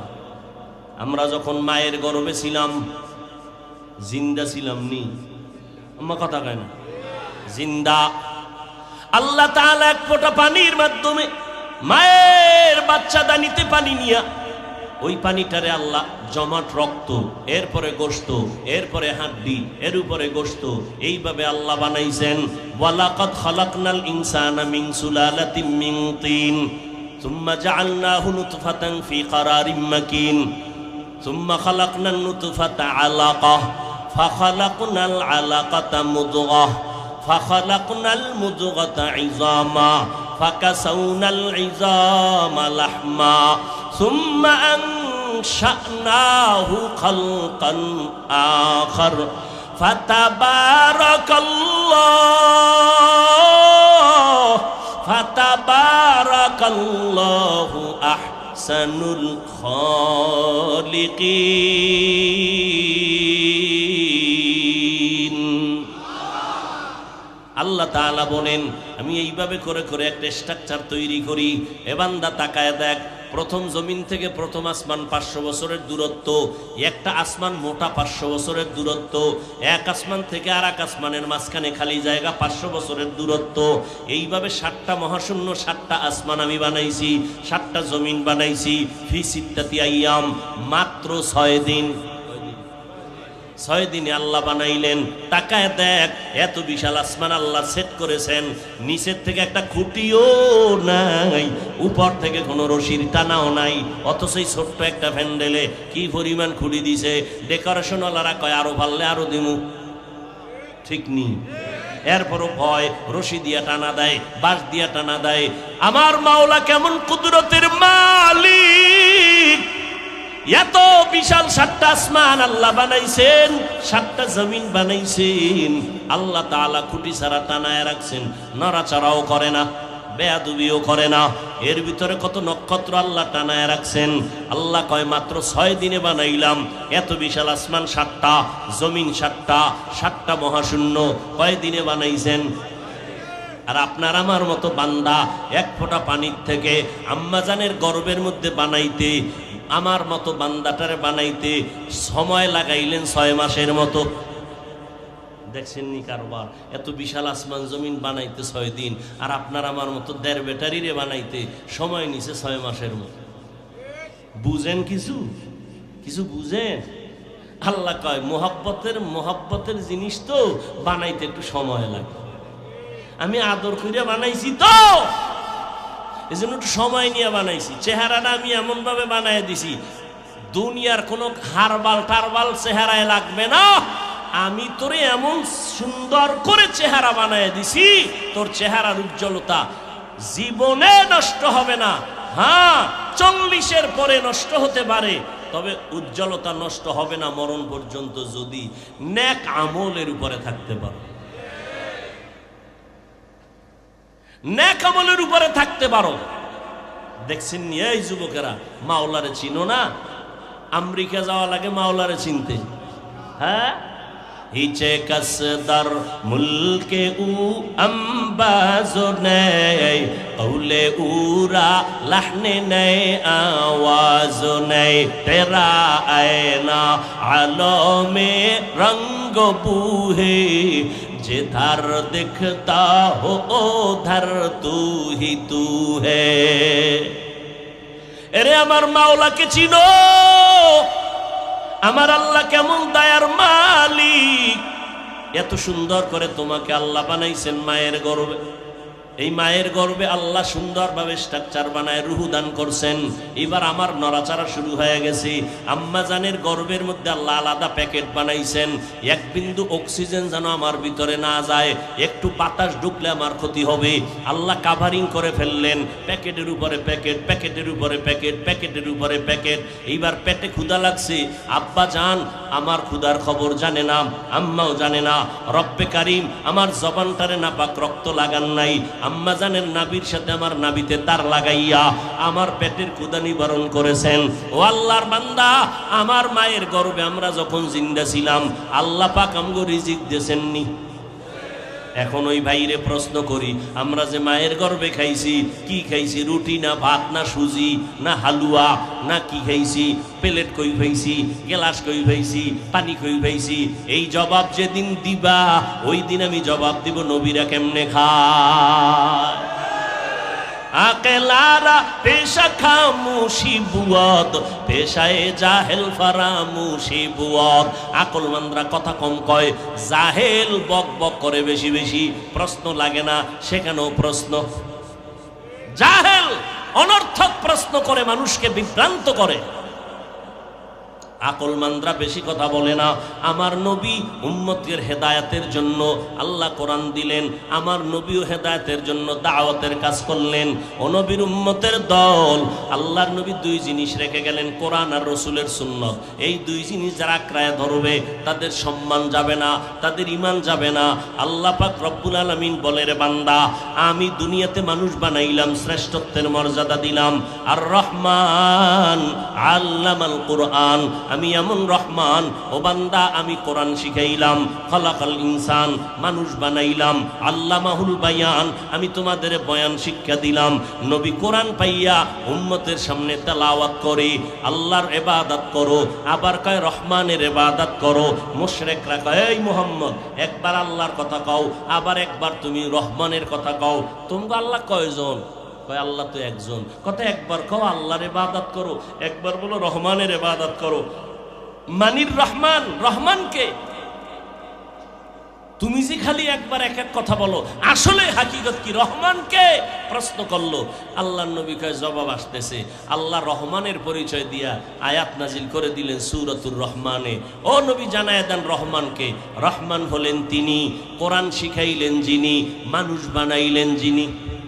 [SPEAKER 1] আমরা যখন মায়ের গর্ভে ছিলাম, জিন্দা ছিলাম নি? আমার কথা কয় না? জিন্দা। আল্লাহ তাআলা এক ফোঁটা পানির মাধ্যমে মায়ের বাচ্চা দানিতে পানি নিয়া, ওই পানিটারে আল্লাহ জমাট রক্ত, এরপরে গোশত, এরপরে হাড্ডি, এর উপরে গোশত, এইভাবে আল্লাহ বানাইছেন। ওয়ালাকাদ খালাকনাল ইনসানা মিন সুলালাতিন মিন তিন সুম্মা জাআলনাহু নুতফাতান ফি কারারিম মাকিন। সুম্মা খালাকনান নুতফাতা আলাকাহ ফাখালাকনাল আলাকাতা মুদগাহ ফাখালাকনাল মুদগাতা ইযামা ফাকাসাউনাল ইযামা লাহমা সুম্মা আনশানাহু খালকান আখার ফাতাবারাকাল্লাহু আহসানুল খালিকিন। আল্লাহ তাআলা বলেন, আমি এইভাবে করে করে একটা স্ট্রাকচার তৈরি করি। এ বান্দা তাকায় দেখ, প্রথম জমিন থেকে প্রথম আসমান 500 বছরের দূরত্ব, একটা আসমান মোটা 500 বছরের দূরত্ব, এক আসমান থেকে আর এক আসমানের মাঝখানে খালি জায়গা 500 বছরের দূরত্ব। এইভাবে 7টা মহাশূন্য, 7টা আসমান আমি বানাইছি, 7টা জমিন বানাইছি। ফি সিত্তাতি আইয়াম, মাত্র 6 দিন। 6 দিনে আল্লাহ বানাইলেন। তাকায় দেখ, এত বিশাল আসমান আল্লাহ সেট করেছেন, নিচের থেকে একটা খুঁটিও নাই, উপর থেকে কোনো রশির টানাও নাই, অথচ এই ছোট্ট একটা প্যান্ডেলে কি পরিমাণ খুঁটি দিছে। ডেকোরেশন ওয়ালারা কয় আরো পারলে আরো দিমু, ঠিক নি? এরপরও ভয়, রশি দিয়া টানা দেয়, বাঁশ দিয়া টানা দেয়। আমার মাওলা কেমন কুদরতের মালিক! এত বিশাল 7টা আসমান আল্লাহ বানাইছেন, 7টা জমিন বানাইছেন। আল্লাহ তাআলা খুঁটি ছাড়া টানায় রাখছেন, নড়াচড়াও করে না, বেয়াদবিও করে না। এর ভিতরে কত নক্ষত্র আল্লাহ টানায় রাখছেন। আল্লাহ কয় মাত্র 6 দিনে বানাইলাম এত বিশাল আসমান 7টা, জমিন 7টা, 7টা মহাশূন্য। কয় দিনে বানাইছেন? আর আপনার আমার মতো বান্দা এক ফোঁটা পানির থেকে আম্মাজানের গর্ভের মধ্যে বানাইতে, আমার মতো বান্দাটারে বানাইতে সময় লাগাইলেন 6 মাসের মতো। দেখছেন নি কারবার? এত বিশাল আসমান জমিন বানাইতে 6 দিন, আর আপনার আমার মতো 1.5 ব্যাটারিরে বানাইতে সময় নিছে 6 মাসের মতো। বুঝেন কিছু? কিছু বুঝেন? আল্লাহ কয় মোহাব্বতের জিনিস তো বানাইতে একটু সময় লাগে। আমি আদর করে বানাইছি তো, এই জন্য একটু সময় নিয়ে বানাইছি। চেহারাটা আমি এমন ভাবে বানাই দিছি, দুনিয়ার কোনো হারবাল টারবাল চেহারায় লাগবে না। আমি তোরে এমন সুন্দর করে চেহারা বানায় দিছি, তোর চেহারার উজ্জ্বলতা জীবনে নষ্ট হবে না। হ্যাঁ, 40-এর পরে নষ্ট হতে পারে, তবে উজ্জ্বলতা নষ্ট হবে না মরণ পর্যন্ত, যদি নেক আমলের উপরে থাকতে পারো। নেক আমলের উপরে থাকতে পারো। দেখছেন নি এই যুবকেরা, মাওলারে চিনো না? আমেরিকা যাওয়া লাগে মাওলারে চিনতে। হ্যাঁ, হিচে কসদার মুলকে উ আম্বাজো নেই, কৌলে উরা লাহনে নেই, আওয়াজ নেই, তেরা আয়না আলমে রঙ্গ বুহে, जिधर दिखता हो उधर तू ही तू है। এরে আমার মাওলাকে চিনো? আমার আল্লাহ কেমন দয়ার মালিক! এত সুন্দর করে তোমাকে আল্লাহ বানাইছেন মায়ের গর্ভে। এই মায়ের গর্ভে আল্লাহ সুন্দরভাবে স্ট্রাকচার বানায় রুহু দান করছেন। এবার আমার নড়াচড়া শুরু হয়ে গেছে। আম্মা জানের গর্ভের মধ্যে আল্লাহ আলাদা প্যাকেট বানাইছেন, এক বিন্দু অক্সিজেন যেন আমার ভিতরে না যায়, একটু বাতাস ঢুকলে আমার ক্ষতি হবে। আল্লাহ কাভারিং করে ফেললেন, প্যাকেটের উপরে প্যাকেট, প্যাকেটের উপরে প্যাকেট, প্যাকেটের উপরে প্যাকেট। এইবার পেটে ক্ষুধা লাগছে, আব্বা জান আমার ক্ষুধার খবর জানে না, আম্মাও জানে না। রব্বে কারিম আমার জবানটারে নাপাক রক্ত লাগান নাই, আম্মা জানের নাবির সাথে আমার নাবিতে তার লাগাইয়া আমার পেটের ক্ষুধা নিবারণ করেছেন। ও আল্লাহর বান্দা, আমার মায়ের গর্ভে আমরা যখন জিন্দা ছিলাম আল্লাহ পাক আমগো রিজিক দিয়েছেননি? এখন ওই ভাইরে প্রশ্ন করি, আমরা যে মায়ের গর্ভে খাইছি, কি খাইছি? রুটি না ভাত না সুজি না হালুয়া না কি খাইছি? প্লেট কই খাইছি, গ্লাস কই খাইছি, পানি কই খাইছি? এই জবাব যেদিন দিবা ওই দিন আমি জবাব দিব নবীরা কেমনে খায়। আকেলারা পেশা খামুশি বুয়াদ, পেশায় জাহেল ফারামুশি বুয়াদ। আকলমানরা কথা কম কয়, জাহেল বক বক করে বেশি বেশি, প্রশ্ন লাগে না সেখানেও প্রশ্ন। জাহেল অনর্থক প্রশ্ন করে মানুষকে বিভ্রান্ত করে। আকলমানরা বেশি কথা বলে না। আমার নবী উম্মতের হেদায়েতের জন্য আল্লাহ কোরআন দিলেন, আমার নবীও হেদায়েতের জন্য দাওয়াতের কাজ করলেন। ও নবীর উম্মতের দল, আল্লাহর নবী দুই জিনিস রেখে গেলেন, কোরআন আর রসুলের সুন্নাত। এই দুই জিনিস যারা আঁকড়ায় ধরবে তাদের সম্মান যাবে না, তাদের ঈমান যাবে না। আল্লাহ পাক রব্বুল আলামিন বলে, রে বান্দা, আমি দুনিয়াতে মানুষ বানাইলাম, শ্রেষ্ঠত্বের মর্যাদা দিলাম। আর রহমান আল্লামাল কোরআন, আমি এমন রহমান, ও বান্দা আমি কোরআন শিখাইলাম। খলাকাল ইনসান, মানুষ বানাইলাম। আল্লামাহুল বায়ান, আমি তোমাদের বয়ান শিক্ষা দিলাম। নবী কোরআন পাইয়া উম্মতের সামনে তেলাওয়াত করে আল্লাহর ইবাদত করো, আবার কয় রহমানের ইবাদত করো। মুশরিকরা কয়, এই মুহাম্মদ একবার আল্লাহর কথা কও, আবার একবার তুমি রহমানের কথা কও। তোমরা আল্লাহ কয়জন? কয় আল্লাহ তো একজন। কথা একবার কও আল্লাহর ইবাদত করো, একবার বলো রহমানের ইবাদত করো। মানির রহমান, রহমানকে তুমি যে খালি একবার এক এক কথা বলো, আসলে হাকিকত কি? রহমানকে প্রশ্ন করলো। আল্লাহর নবী কয় জবাব আসতেছে। আল্লাহ রহমানের পরিচয় দিয়া আয়াত নাজিল করে দিলেন সূরাতুর রহমানে। ও নবী জানায় দেন রহমানকে। রহমান হলেন তিনি, কোরআন শিখাইলেন যিনি, মানুষ বানাইলেন যিনি।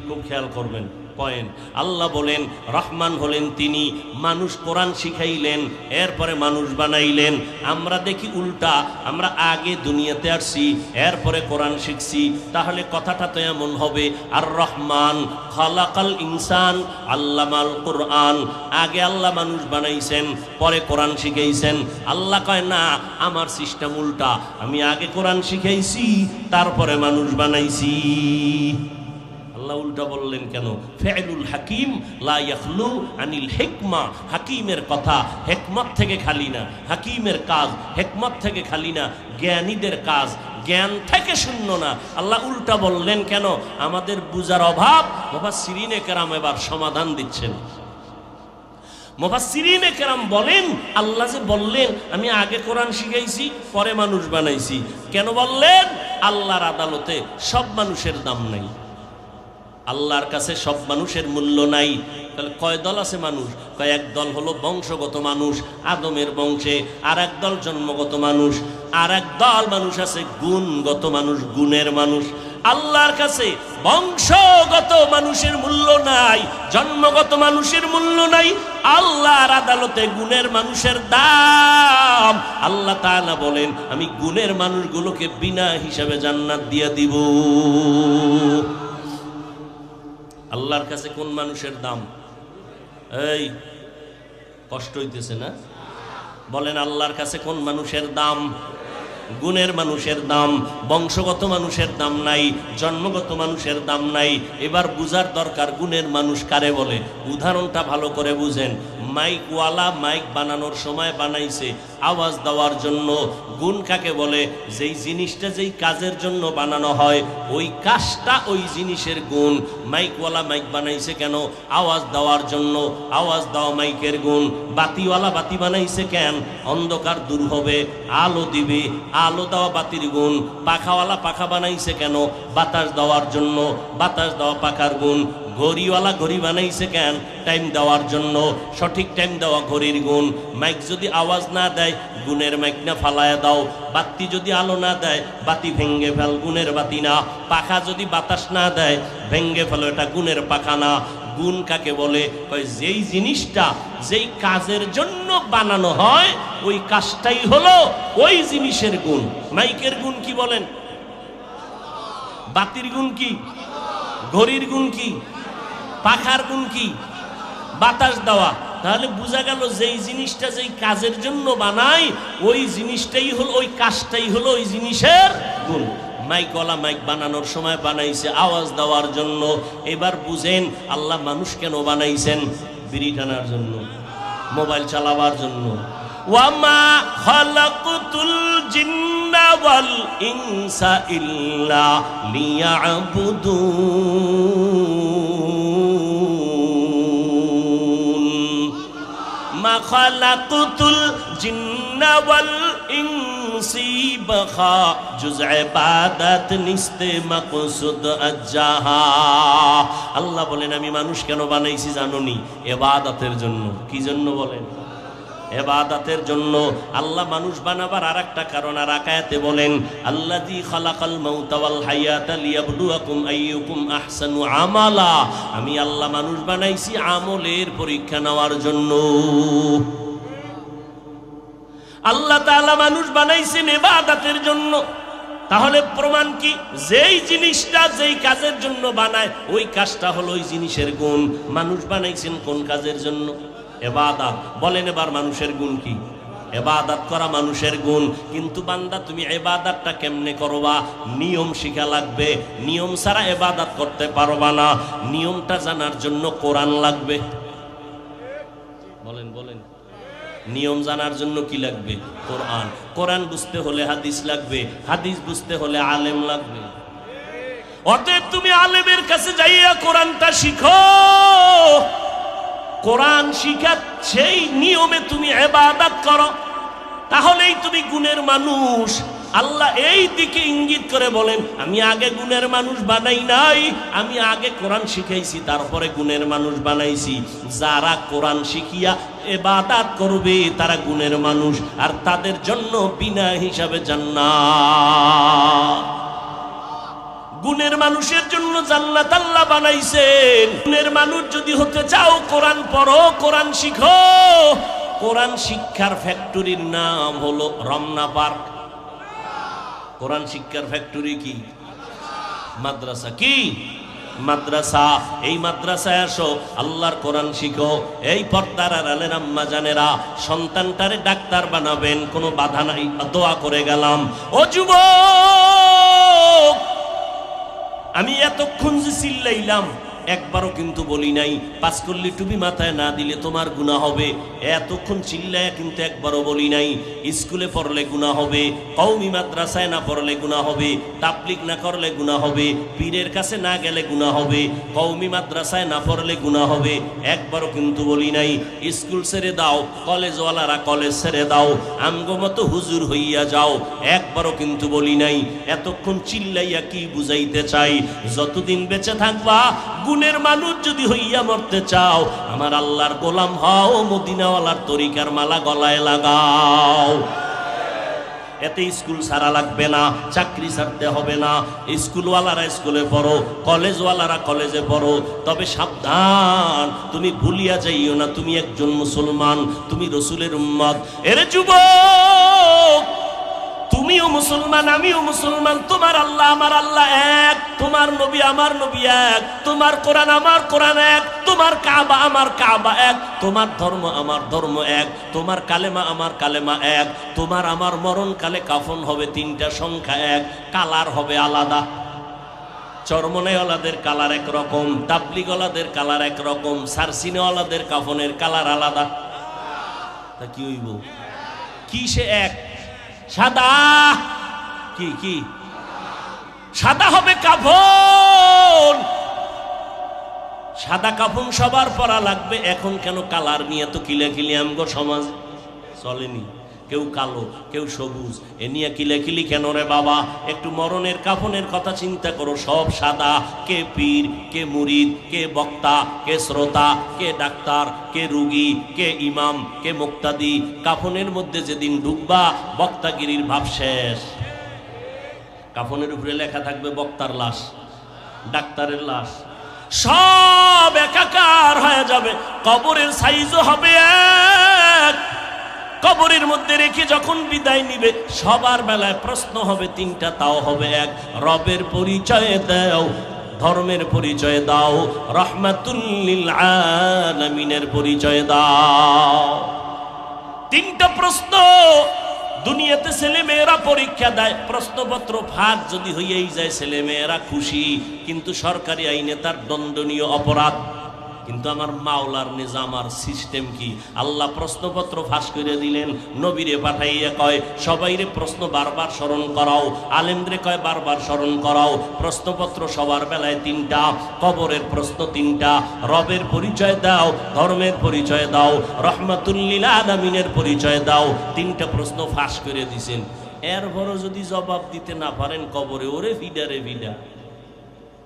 [SPEAKER 1] খুব খেয়াল করবেন পয়েন্ট। আল্লাহ বলেন রহমান হলেন তিনি, মানুষ কোরআন শিখাইলেন, এরপরে মানুষ বানাইলেন। আমরা দেখি উল্টা, আমরা আগে দুনিয়াতে আসছি, এরপরে কোরআন শিখছি। তাহলে কথাটা তো এমন হবে, আর রহমান খালাকাল ইনসান আল্লামাল কোরআন, আগে আল্লাহ মানুষ বানাইছেন, পরে কোরআন শিখাইছেন। আল্লাহ কয় না, আমার সিস্টেম উল্টা, আমি আগে কোরআন শিখাইছি, তারপরে মানুষ বানাইছি। আল্লাহ উল্টা বললেন কেন? ফেলুল হাকিম লা ইয়াখলু আনিল হিকমা, হাকিমের কথা হিকমত থেকে খালি না, হাকিমের কাজ হিকমত থেকে খালি না, জ্ঞানীদের কাজ জ্ঞান থেকে শূন্য না। আল্লাহ উল্টা বললেন কেন? আমাদের বুঝার অভাব। মুফাসসিরিনে কেরাম এবার সমাধান দিচ্ছেন। মুফাসসিরিনে কেরাম বলেন, আল্লাহ যে বললেন আমি আগে কোরআন শিখাইছি, পরে মানুষ বানাইছি, কেন বললেন? আল্লাহর আদালতে সব মানুষের দাম নাই, আল্লাহর কাছে সব মানুষের মূল্য নাই। তাহলে কয় দল আছে মানুষ? কয় এক দল হলো বংশগত মানুষ, আদমের বংশে, আর এক দল জন্মগত মানুষ, আর এক দল মানুষ আছে গুণগত মানুষ, গুণের মানুষ। আল্লাহর কাছে বংশগত মানুষের মূল্য নাই, জন্মগত মানুষের মূল্য নাই। আল্লাহর আদালতে গুণের মানুষের দাম। আল্লাহ তাআলা বলেন আমি গুণের মানুষগুলোকে বিনা হিসাবে জান্নাত দিয়ে দিব। আল্লাহর কাছে কোন মানুষের দাম? এই কষ্ট হইতেছে না? বলেন আল্লাহর কাছে কোন মানুষের দাম? গুণের মানুষের দাম। বংশগত মানুষের দাম নাই, জন্মগত মানুষের দাম নাই। এবার বুঝার দরকার গুণের মানুষ কারে বলে। উদাহরণটা ভালো করে বুঝেন। মাইকওয়ালা মাইক বানানোর সময় বানাইছে আওয়াজ দেওয়ার জন্য। গুণ কাকে বলে? যেই জিনিসটা যেই কাজের জন্য বানানো হয়, ওই কাজটা ওই জিনিসের গুণ। মাইকওয়ালা মাইক বানাইছে কেন? আওয়াজ দেওয়ার জন্য, আওয়াজ দেওয়া মাইকের গুণ। বাতিওয়ালা বাতি বানাইছে কেন? অন্ধকার দূর হবে, আলো দিবে, আলো দেওয়া বাতির গুণ। পাখাওয়ালা পাখা বানাইছে কেন? বাতাস দেওয়ার জন্য, বাতাস দেওয়া পাখার গুণ। ঘড়িওয়ালা ঘড়ি বানাইছে কেন? টাইম দেওয়ার জন্য, সঠিক টাইম দেওয়া ঘড়ির গুণ। মাইক যদি আওয়াজ না দেয়, গুণের মাইক না, ফালায়া দাও। বাতি যদি আলো না দেয়, বাতি ভেঙ্গে ফেল, গুণের বাতি না। পাখা যদি বাতাস না দেয়, ভেঙ্গে ফেলো, এটা গুণের পাখা না। গুণ কাকে বলে? যেই জিনিসটা যেই কাজের জন্য বানানো হয়, ওই কাজটাই হলো ওই জিনিসের গুণ। মাইকের গুণ কি বলেন? বাতির গুণ কি? ঘড়ির গুণ কি? পাখার গুণ কি? বাতাস দেওয়া। তাহলে বোঝা গেল যেই জিনিসটা যেই কাজের জন্য বানাই, ওই জিনিসটাই হলো, ওই কাজটাই হলো ওই জিনিসের গুণ। মাইকওয়ালা মাইক বানানোর সময় বানাইছে আওয়াজ দেওয়ার জন্য। এবার বুঝেন আল্লাহ মানুষ কেন বানাইছেন? বিড়ি টানার জন্য, মোবাইল চালাবার জন্য। ওয়ামা খালাকতুল জিন্না ওয়াল ইনসা ইল্লা লিয়াবুদুন। মা খালাকতুল জিন্না ওয়াল ইনসি বাখা জুজ ইবাদত নিস্তে মাকসুদ আজ্জাহা। আল্লাহ বলেন আমি মানুষ কেন বানাইছি জানোনি? ইবাদতের জন্য। কি জন্য বলেন? ইবাদতের জন্য। আল্লাহ মানুষ বানাবার আরেকটা কারণ আর আয়াতে বলেন, আল্লাযী খালাকাল মাউতা ওয়াল হায়াতা লিয়াবলুয়াকুম আইয়ুকুম আহসানু আমালা। আমি আল্লাহ মানুষ বানাইছি আমলের পরীক্ষা নেওয়ার জন্য। আল্লাহ তাআলা মানুষ বানাইছেন ইবাদতের জন্য। তাহলে প্রমাণ কি? যেই জিনিসটা যেই কাজের জন্য বানায় ওই কাজটা হলো ওই জিনিসের গুণ। মানুষ বানাইছেন কোন কাজের জন্য? ইবাদত। বলেন এবার মানুষের গুণ কি? ইবাদত করা মানুষের গুণ। কিন্তু বান্দা তুমি ইবাদতটা কেমনে করবা? নিয়ম শিখা লাগবে। নিয়ম ছাড়া ইবাদত করতে পারবা না। নিয়মটা জানার জন্য কোরআন লাগবে। বলেন বলেন, নিয়ম জানার জন্য কি লাগবে? কোরআন। কোরআন বুঝতে হলে হাদিস লাগবে। হাদিস বুঝতে হলে আলেম লাগবে। অতএব তুমি আলেমের কাছে যাইয়া কোরআনটা শিখো। কোরআন শিখা সেই নিয়মে তুমি ইবাদত করো, তাহলেই তুমি গুণের মানুষ। আল্লাহ এই দিকে ইঙ্গিত করে বলেন, আমি আগে গুণের মানুষ বানাই নাই, আমি আগে কোরআন শিখাইছি, তারপরে গুণের মানুষ বানাইছি। যারা কোরআন শিখিয়া ইবাদত করবে তারা গুণের মানুষ, আর তাদের জন্য বিনা হিসাবে জান্নাত। গুণের মানুষের জন্য জান্নাত আল্লাহ বানাইছেন। গুণের মানুষ যদি হতে চাও কোরআন পড়ো, কোরআন শিখো। কোরআন শিক্ষার ফ্যাক্টরির নাম হলো রমনা পার্ক। কোরআন শিক্ষার ফ্যাক্টরি কি? মাদ্রাসা। কি মাদ্রাসা? এই মাদ্রাসায় আসো, আল্লাহর কোরআন শিখো। এই পর্দার আড়ালের আম্মা জানেরা সন্তানটারে ডাক্তার বানাবেন, কোনো বাধা নাই, দোয়া করে গেলাম। ও যুবক, আমি এতক্ষণ যে চিল্লাইলাম একবারও কিন্তু বলি নাই পাঁচকল্লি টুপি মাথায় না দিলে তোমার গুনাহ হবে। এতক্ষণ চিল্লায় কিন্তু একবারও বলি নাই স্কুলে পড়লে গুনাহ হবে, কওমি মাদ্রাসায় না পড়লে গুনাহ হবে, তাবলীগ না করলে গুনাহ হবে, পীরের কাছে না গেলে গুনাহ হবে, কওমি মাদ্রাসায় না পড়লে গুনাহ হবে। একবারও কিন্তু বলি নাই স্কুল ছেড়ে দাও, কলেজওয়ালারা কলেজ ছেড়ে দাও, আমগো মতো হুজুর হইয়া যাও। একবারও কিন্তু বলি নাই। এতক্ষণ চিল্লাইয়া কি বুঝাইতে চাই? যতদিন বেঁচে থাকবা গুণের মানুষ যদি হইয়া মরতে চাও, আমার আল্লাহর গোলাম হও, মদিনাওয়ালার তরিকার মালা গলায় লাগাও। এতে স্কুল ছাড়া লাগবে না, চাকরি ছাড়তে হবে না। স্কুলওয়ালারা স্কুলে পড়ো, কলেজওয়ালারা কলেজে পড়ো। তবে সাবধান, তুমি ভুলিয়া যাইও না তুমি একজন মুসলমান, তুমি রসুলের উম্মত। এরে যুবক, তুমিও মুসলমান, আমিও মুসলমান। তোমার আল্লাহ আমার আল্লাহ এক, তোমার নবী আমার নবী এক, তোমার কোরআন আমার কোরআন এক, তোমার কাবা আমার কাবা এক, তোমার ধর্ম আমার ধর্ম এক, তোমার কালেমা আমার কালেমা এক, তোমার আমার মরণকালে কাফন হবে তিনটা সংখ্যা এক, কালার হবে আলাদা। চরমনেওয়ালাদের কালার একরকম, তাবলিগওয়ালাদের কালার একরকম, সারসিনেওয়ালাদের কাফনের কালার আলাদা। তা কি হইব? কি সে এক? সাদা। কি কি? সাদা হবে কাফন। সাদা কাফন সবার পরা লাগবে। এখন কেন কালার নিয়ে তো কিলাকিলি আমগো সমাজ চলেনি? কেউ কালো, কেউ সবুজ, এ নিয়ে কিলাকিলি কেন রে বাবা? একটু মরণের কাফনের কথা চিন্তা করো। সব সাদা। কে পীর, কে মুরিদ, কে বক্তা, কে শ্রোতা, কে ডাক্তার, কে রুগী, কে ইমাম, কে মুক্তাদি। কাফনের মধ্যে যেদিন ঢুকবা বক্তাগিরির ভাব শেষ। কাফনের উপরে লেখা থাকবে বক্তার লাশ, ডাক্তারের লাশ, সব একাকার হয়ে যাবে। কবরের সাইজও হবে এক। কবরের মধ্যে রেখে যখন বিদায় নিবে সবার বেলায় প্রশ্ন হবে তিনটা, তাও হবে এক। রবের পরিচয় দাও, ধর্মের পরিচয় দাও, রাহমাতুল লিল আলামিনের পরিচয় দাও। তিনটা প্রশ্ন। দুনিয়াতে ছেলে মেয়েরা পরীক্ষা দেয়, প্রশ্নপত্র ফাঁক যদি হইয়াই যায় ছেলে মেয়েরা খুশি, কিন্তু সরকারি আইনে তার দণ্ডনীয় অপরাধ। কিন্তু আমার মাওলার নিজাম আর সিস্টেম কি? আল্লাহ প্রশ্নপত্র ফাঁস করে দিলেন, নবীরে পাঠাইয়া কয় সবাইরে প্রশ্ন বারবার স্মরণ করাও, আলেমরে কয় বারবার স্মরণ করাও। প্রশ্নপত্র সবার বেলায় তিনটা, কবরের প্রশ্ন তিনটা, রবের পরিচয় দাও, ধর্মের পরিচয় দাও, রাহমাতুল লিল আলামিনের পরিচয় দাও। তিনটা প্রশ্ন ফাঁস করে দিছেন। এরপরও যদি জবাব দিতে না পারেন কবরে ওরে ভিডা রে ভিডা,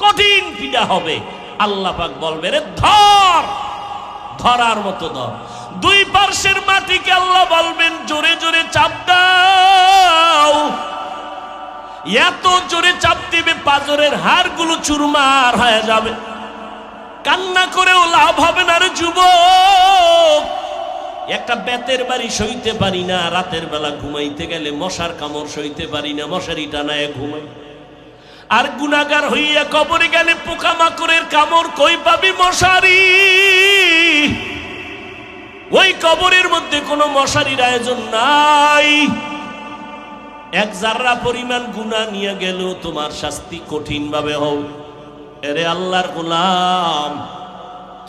[SPEAKER 1] কঠিন ভিডা হবে। আল্লাহ পাক বলবে রে ধর, ধরার মতো ধর। দুই পার্শ্বের মাটিকে আল্লাহ বলবেন জোরে জোরে চাপ দাও। এত জোরে চাপ দিবে পাঁজরের হাড়গুলো চুরমার হয়ে যাবে। কান্না করেও লাভ হবে না রে যুবক। একটা বেতের বাড়ি সইতে পারি না, রাতের বেলা ঘুমাইতে গেলে মশার কামড় সইতে পারি না, মশারি টানায় ঘুমাই। আর গুনাহগার হইয়া কবরে গেলে পোকামাকড়ের কামড় কই পাবি? মশারি। ওই কবরের মধ্যে কোনো মশারির আয়োজন নাই। এক জাররা পরিমাণ গুনাহ নিয়ে গেলেও তোমার শাস্তি কঠিন ভাবে হবে। এরে আল্লাহর গোলাম,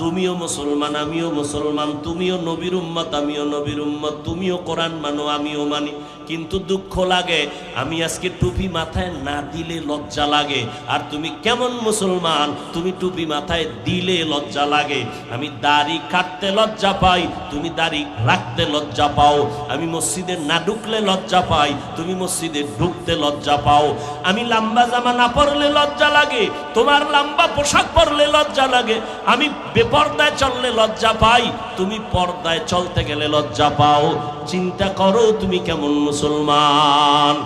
[SPEAKER 1] তুমিও মুসলমান আমিও মুসলমান, তুমিও নবীর উম্মত আমিও নবীর উম্মত, তুমিও কোরআন মানো আমিও মানি, কিন্তু দুঃখ লাগে আমি আজকে টুপি মাথায় না দিলে লজ্জা লাগে। আর তুমি কেমন মুসলমান, তুমি টুপি মাথায় দিলে লজ্জা লাগে। আমি দাড়ি কাটতে লজ্জা পাই, তুমি দাড়ি রাখতে লজ্জা পাও। আমি মসজিদে না ঢুকলে লজ্জা পাই, তুমি মসজিদে ঢুকতে লজ্জা পাও। আমি লম্বা জামা না পরলে লজ্জা লাগে, তোমার লম্বা পোশাক পরলে লজ্জা লাগে। আমি বেপর্দায় চললে লজ্জা পাই, তুমি পর্দায় চলতে গেলে লজ্জা পাও। চিন্তা করো তুমি কেমন মুসলমান।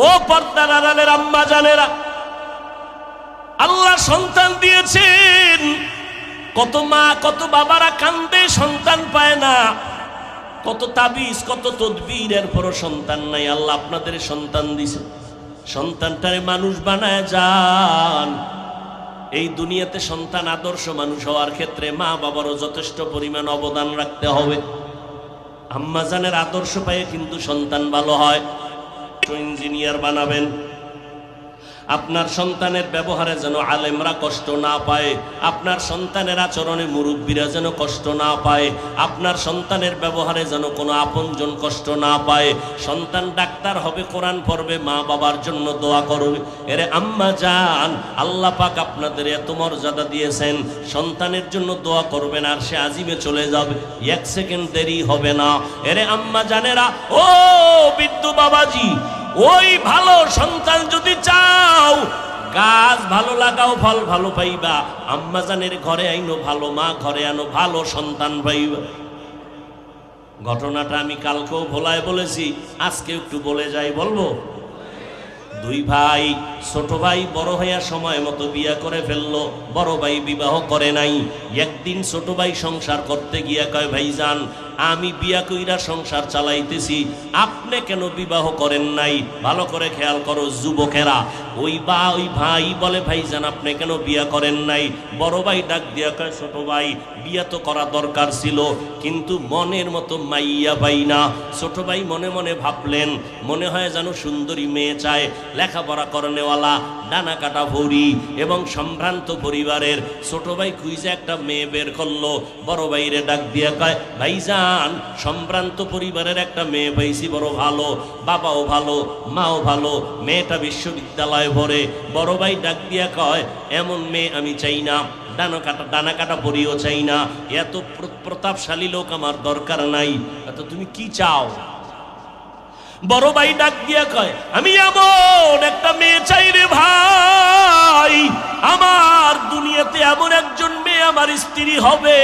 [SPEAKER 1] ও পর্দার আড়ালের আম্মা জানেরা, আল্লাহ সন্তান দিয়েছেন। কত মা কত বাবারা কান্দে সন্তান পায় না, কত তাবিজ কত তদবির, এরপরও সন্তান নাই। আল্লাহ আপনাদের সন্তান দিছে, সন্তানটারে মানুষ বানায় যান। এই দুনিয়াতে সন্তান আদর্শ মানুষ হওয়ার ক্ষেত্রে মা বাবারও যথেষ্ট পরিমাণ অবদান রাখতে হবে। আম্মা জানের আদর্শ পায়ে কিন্তু সন্তান ভালো হয়। ইঞ্জিনিয়ার বানাবেন, আপনার সন্তানের ব্যবহারে যেন আলেমরা কষ্ট না পায়, আপনার সন্তানের আচরণে মুরব্বীরা যেন কষ্ট না পায়, আপনার সন্তানের ব্যবহারে যেন কোনো আপনজন কষ্ট না পায়। সন্তান ডাক্তার হবে, কোরআন পড়বে, মা বাবার জন্য দোয়া করবে। এরে আম্মা জান, আল্লাহ পাক আপনাদের এত মর্যাদা দিয়েছেন, সন্তানের জন্য দোয়া করবেন আর সে আজিমে চলে যাবে, এক সেকেন্ড দেরি হবে না। এরে আম্মা জানেরা, ও বিদ্যু বাবাজি, ওই ভালো সন্তান যদি চাও, গাছ ভালো লাগাও, ফল ভালো পাইবা। আম্মা জানের ঘরে আইনো ভালো মা, ঘরে আনো ভালো সন্তান পাইবা। ঘটনাটা আমি কালকেও ভোলায় বলেছি, আজকে একটু বলে যাই, বলবো। দুই ভাই, ছোট ভাই বড় হইয়া সময় মতো বিয়া করে ফেললো, বড় ভাই বিবাহ করে নাই। একদিন ছোট ভাই সংসার করতে গিয়া কয়, ভাইজান আমি বিয়া কইরা সংসার চালাইতেছি, আপনি কেন বিবাহ করেন নাই? ভালো করে খেয়াল করো যুবকেরা। ওই ভাই বলে, ভাইজান আপনি কেন বিয়া করেন নাই? বড় ভাই ডাক দিয়া কয়, ছোট ভাই বিয়া তো করা দরকার ছিল, কিন্তু মনের মতো মাইয়া পাই না। ছোট ভাই মনে মনে ভাবলেন, মনে হয় যেন সুন্দরী মেয়ে চায়, লেখাপড়া করেনেওয়ালা, ডানা কাটা ভরি এবং সম্ভ্রান্ত পরিবারের। ছোট ভাই খুঁজে একটা মেয়ে বের করলো, বড় ভাইরে ডাক দিয়া কয়, ভাইজান সম্ভ্রান্ত পরিবারের একটা মেয়ে পাইছি, বড় ভালো, বাবাও ভালো মাও ভালো, মেয়েটা বিশ্ববিদ্যালয়ে পড়ে। বড় ভাই ডাক দিয়া কয়, এমন মেয়ে আমি চাই না, ডানা কাটা পরিও চাই না, এত প্রতাপশালী লোক আমার দরকার নাই। এত তুমি কি চাও? বড় ভাই ডাক দিয়া কয়, আমি এমন একটা মেয়ে চাই রে ভাই, আমার দুনিয়াতে এমন একজন মেয়ে আমার স্ত্রী হবে,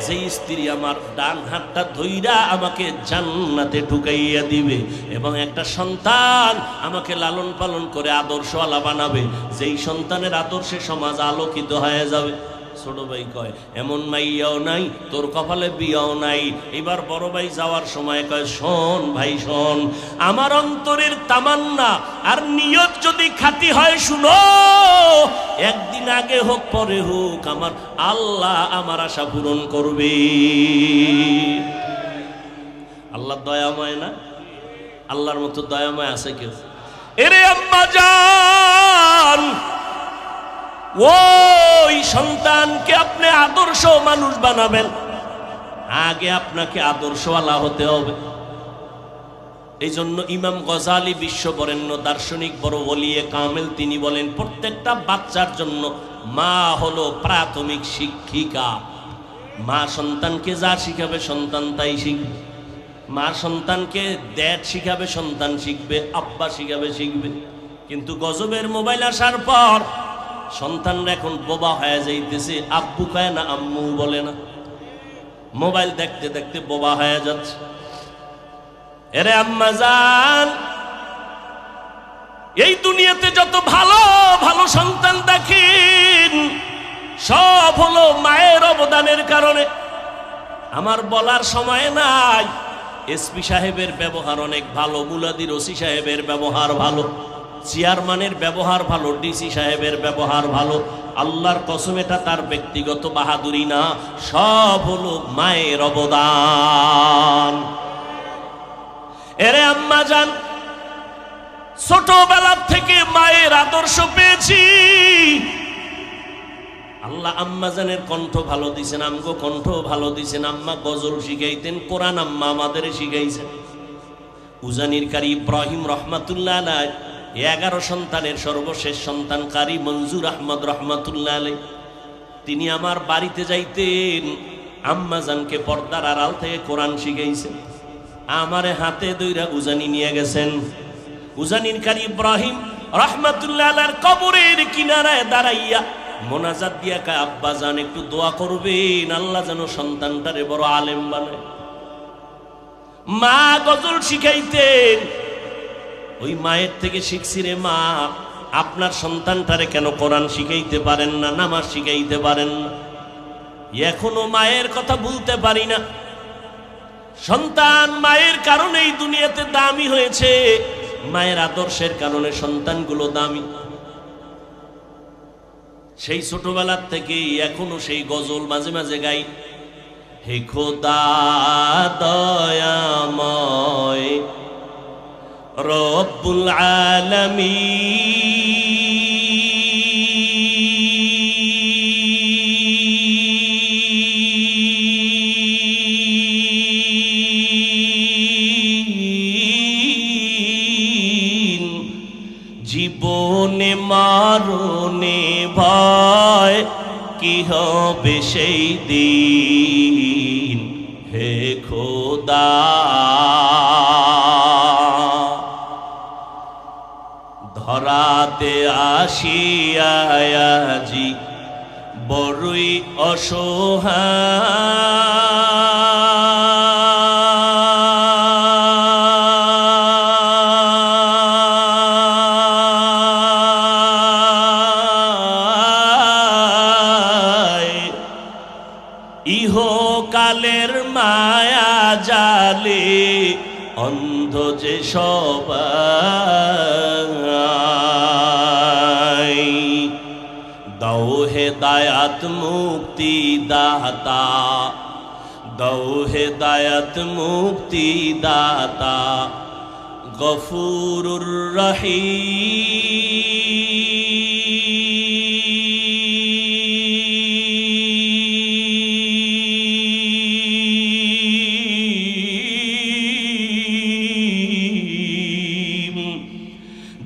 [SPEAKER 1] যে স্ত্রী আমার ডান হাতটা ধইরা আমাকে জান্নাতে ঢুকাইয়া দিবে এবং একটা সন্তান আমাকে লালন পালন করে আদর্শওয়ালা বানাবে, যেই সন্তানের আদর্শে সমাজ আলোকিত হয়ে যাবে। ছোট ভাই কয়, এমন মাইয়াও নাই, তোর কপালে বিয়াও নাই। এবার বড় ভাই যাওয়ার সময় কয়, শোন ভাই শোন, আমার অন্তরের তামান্না আর নিয়ত যদি খাঁটি হয়, শুনো, একদিন আগে হোক পরে হোক আমার আল্লাহ আমার আশা পূরণ করবে। আল্লাহ দয়াময় না? আল্লাহর মতো দয়াময় আছে কেউ? এরে আম্মা জান, ওই সন্তানকে আপনি আদর্শ মানুষ বানাবেন, আগে আপনাকে আদর্শওয়ালা হতে হবে। এই জন্য ইমাম গজালি বিশ্ববরেণ্য দার্শনিক বড় ওলিয়ে কামেল, তিনি বলেন, প্রত্যেকটা বাচ্চার জন্য মা হলো প্রাথমিক শিক্ষিকা। মা সন্তানকে যা শিখাবে সন্তান তাই শিখবে। মা সন্তানকে ড্যাড শিখাবে, সন্তান শিখবে, আব্বা শিখবে। কিন্তু গজবের মোবাইল আসার পর সন্তানরা এখন বোবা হয়ে যাইতেছে, আব্বু কয় না আম্মু বলে না। মোবাইল দেখতে দেখতে বোবা হয়ে যাচ্ছে। এরে আম্মা জান, এই দুনিয়াতে যত ভালো ভালো সন্তান দেখেন সব হলো মায়ের অবদানের কারণে। আমার বলার সময় নাই, এসপি সাহেবের ব্যবহার অনেক ভালো, মুলাদির ওসি সাহেবের ব্যবহার ভালো, চেয়ারম্যানের ব্যবহার ভালো, ডিসি সাহেবের ব্যবহার ভালো। আল্লাহর কসম এটা তার ব্যক্তিগত বাহাদুরি না, সব হলো মায়ের অবদান। এরে আম্মা জান, ছোটবেলা থেকে মায়ের আদর্শ পেয়েছি। আল্লাহ আম্মা জানের কণ্ঠ ভালো দিছেন, আমগো কণ্ঠ ভালো দিছেন। আম্মা গজল শিখাইতেন, কোরআন আম্মা আমাদের শিখাইছেন। উজানির কারি ইব্রাহিম রহমাতুল্লাহ আলাইহি 11 সন্তানের সর্বশেষ সন্তান কারি মঞ্জুর আহমদ রহমাতুল্লাহ আলাইহি, তিনি আমার বাড়িতে যাইতেন, আম্মা জানকে পর্দার আড়াল থেকে কোরআন শিখাইছেন। আমারে হাতে দইরা উজানি নিয়ে গেছেন। উজানির কারি ইব্রাহিম রহমাতুল্লাহ আলাইহির কবরের কিনারায় দাঁড়াইয়া মোনাজাত দিয়া কয়, আব্বা জান একটু দোয়া করবেন, আল্লাহ যেন সন্তানটারে বড় আলেম বানায়। মা গজল শিখাইতেন, ওই মায়ের থেকে শিখছি রে মা, আপনার সন্তানটারে কেন কোরআন শিখাইতে পারেন না, নামাজ শিখাইতে পারেন না? এখনো মায়ের কথা ভুলতে পারি না। সন্তান মায়ের কারণেই দুনিয়াতে দামি হয়েছে, মায়ের আদর্শের কারণে সন্তানগুলো দামি। সেই ছোটবেলার থেকেই এখনো সেই গজল মাঝে মাঝে গাই। হে খোদা দয়াময় রব্বুল আলামিন, জীবনে মরণে ভয় কি হবে সেই দিন, হে খোদা ধরাতে আসিয়া আজি বড়ই অসহায়, ইহকালের মায়া জালে অন্ধ যে সবাই, দাও হেদায়াত মুক্তি দাতা, দাও হেদায়াত মুক্তি দাতা, গফুরুর রহিম।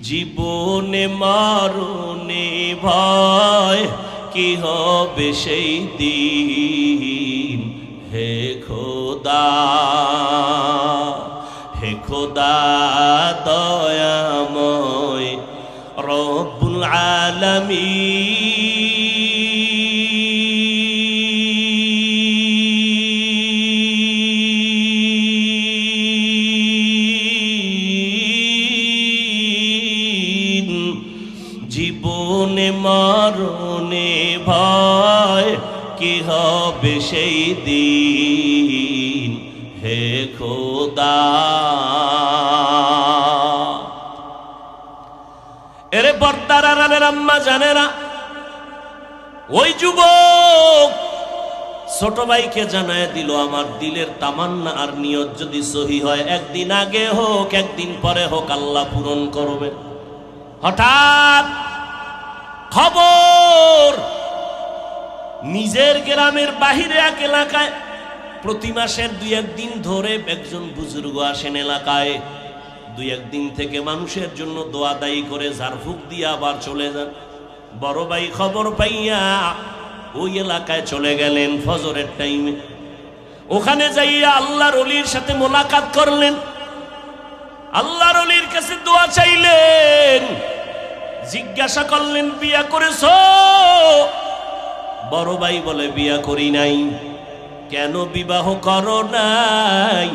[SPEAKER 1] জীবনে মরণে ভয় কি হবে সেই দিন, হে খোদা, হে খোদা দয়াময় রব্বুল আলামিন, জীবনে মরণে ভয় কি হবে সেই দিন, হে খোদা। এরে পর্দার আড়ালের আম্মা জানেরা, ওই যুবক ছোট ভাইকে জানায় দিল, আমার দিলের তামান্না আর নিয়ত যদি সহি হয়, একদিন আগে হোক একদিন পরে হোক আল্লাহ পূরণ করবে। হঠাৎ খবর, নিজের গ্রামের বাহিরে এক এলাকায় প্রতি মাসের 2-1 দিন ধরে একজন বুজুর্গ আসেন এলাকায়। 2-1 দিন থেকে মানুষের জন্য দোয়া দায়ী করে ঝাড়ফুঁক দিয়ে আবার চলে যান। বড় ভাই খবর পাইয়া ওই এলাকায় চলে গেলেন ফজরের টাইমে। ওখানে যাইয়া আল্লাহর ওলির সাথে মোলাকাত করলেন, আল্লাহর ওলির কাছে দোয়া চাইলেন, জিজ্ঞাসা করলেন বিয়া করেছো? বড় ভাই বলে বিয়া করি নাই। কেন বিবাহ করো নাই?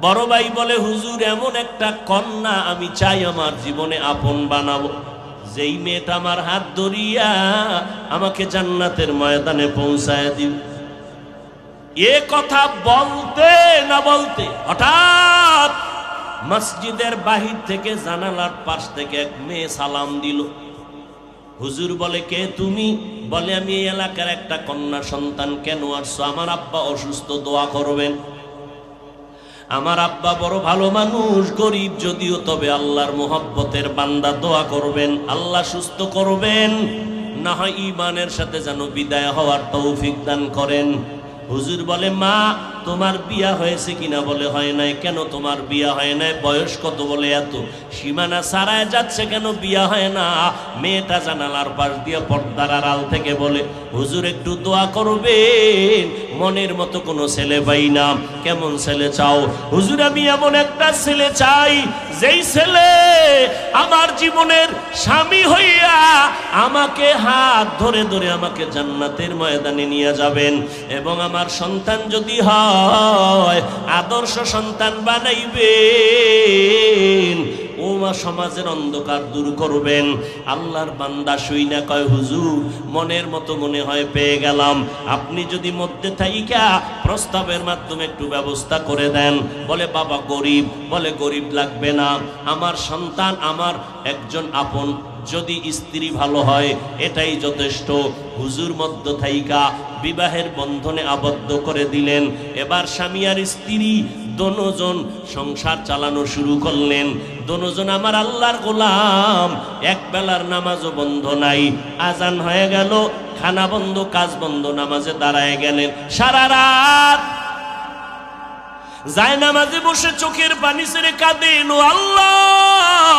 [SPEAKER 1] বড় ভাই বলে, হুজুর এমন একটা কন্যা আমি চাই আমার জীবনে আপন বানাবো, যেই মেয়েটা আমার হাত ধরিয়া আমাকে জান্নাতের ময়দানে পৌঁছায় দিবে। এ কথা বলতে না বলতে হঠাৎ মসজিদের বাহির থেকে জানালার পাশ থেকে এক মেয়ে সালাম দিল। হুজুর বলে, কে তুমি? বলে, আমি এই এলাকার একটা কন্যা সন্তান। কেন আসছো? আমার আব্বা অসুস্থ, দোয়া করবেন। আমার আব্বা বড় ভালো মানুষ, গরিব যদিও, তবে আল্লাহর মোহাব্বতের বান্দা, দোয়া করবেন আল্লাহ সুস্থ করবেন, না হয় ঈমানের সাথে যেন বিদায় হওয়ার তৌফিক দান করেন। হুজুর বলে, মা তোমার বিয়া হয়েছে কিনা? বলে, হয় নাই। কেন তোমার বিয়া হয় নাই? বয়স কত? বলে, এত। সীমানা ছাড়ায় যাচ্ছে, কেন বিয়া হয় না? মেয়েটা জানালার পাশ দিয়ে পর্দার আড়াল থেকে বলে, হুজুর একটু দোয়া করবেন, মনের মতো কোনো ছেলে পাই না। কেমন ছেলে চাও? হুজুর আমি এমন একটা ছেলে চাই, যেই ছেলে আমার জীবনের স্বামী হইয়া আমাকে হাত ধরে ধরে আমাকে জান্নাতের ময়দানে নিয়ে যাবেন, এবং আমার সন্তান যদি হয় আদর্শ সন্তান বানাইবেন, ও মা সমাজের অন্ধকার দূর করবেন। আল্লাহর বান্দা শুই না কয়, হুজুর মনের মতো মনে হয় পেয়ে গেলাম, আপনি যদি মধ্যে থাইকা প্রস্তাবের মাধ্যমে একটু ব্যবস্থা করে দেন। বলে, বাবা গরিব। বলে, গরিব লাগবে না, আমার সন্তান আমার একজন আপন, যদি স্ত্রী ভালো হয় এটাই যথেষ্ট। হুজুর মধ্য থাইকা বিবাহের বন্ধনে আবদ্ধ করে দিলেন। এবার স্বামী আর স্ত্রী দোনোজন সংসার চালানো শুরু করলেন। দোনোজন আমার আল্লাহর গোলাম, এক বেলার নামাজও বন্ধ নাই। আজান হয়ে গেল, খানা বন্ধ, কাজ বন্ধ, নামাজে দাঁড়ায় গেলেন। সারা রাত যায় নামাজে বসে চোখের পানি ছেড়ে কাঁদেন, ও আল্লাহ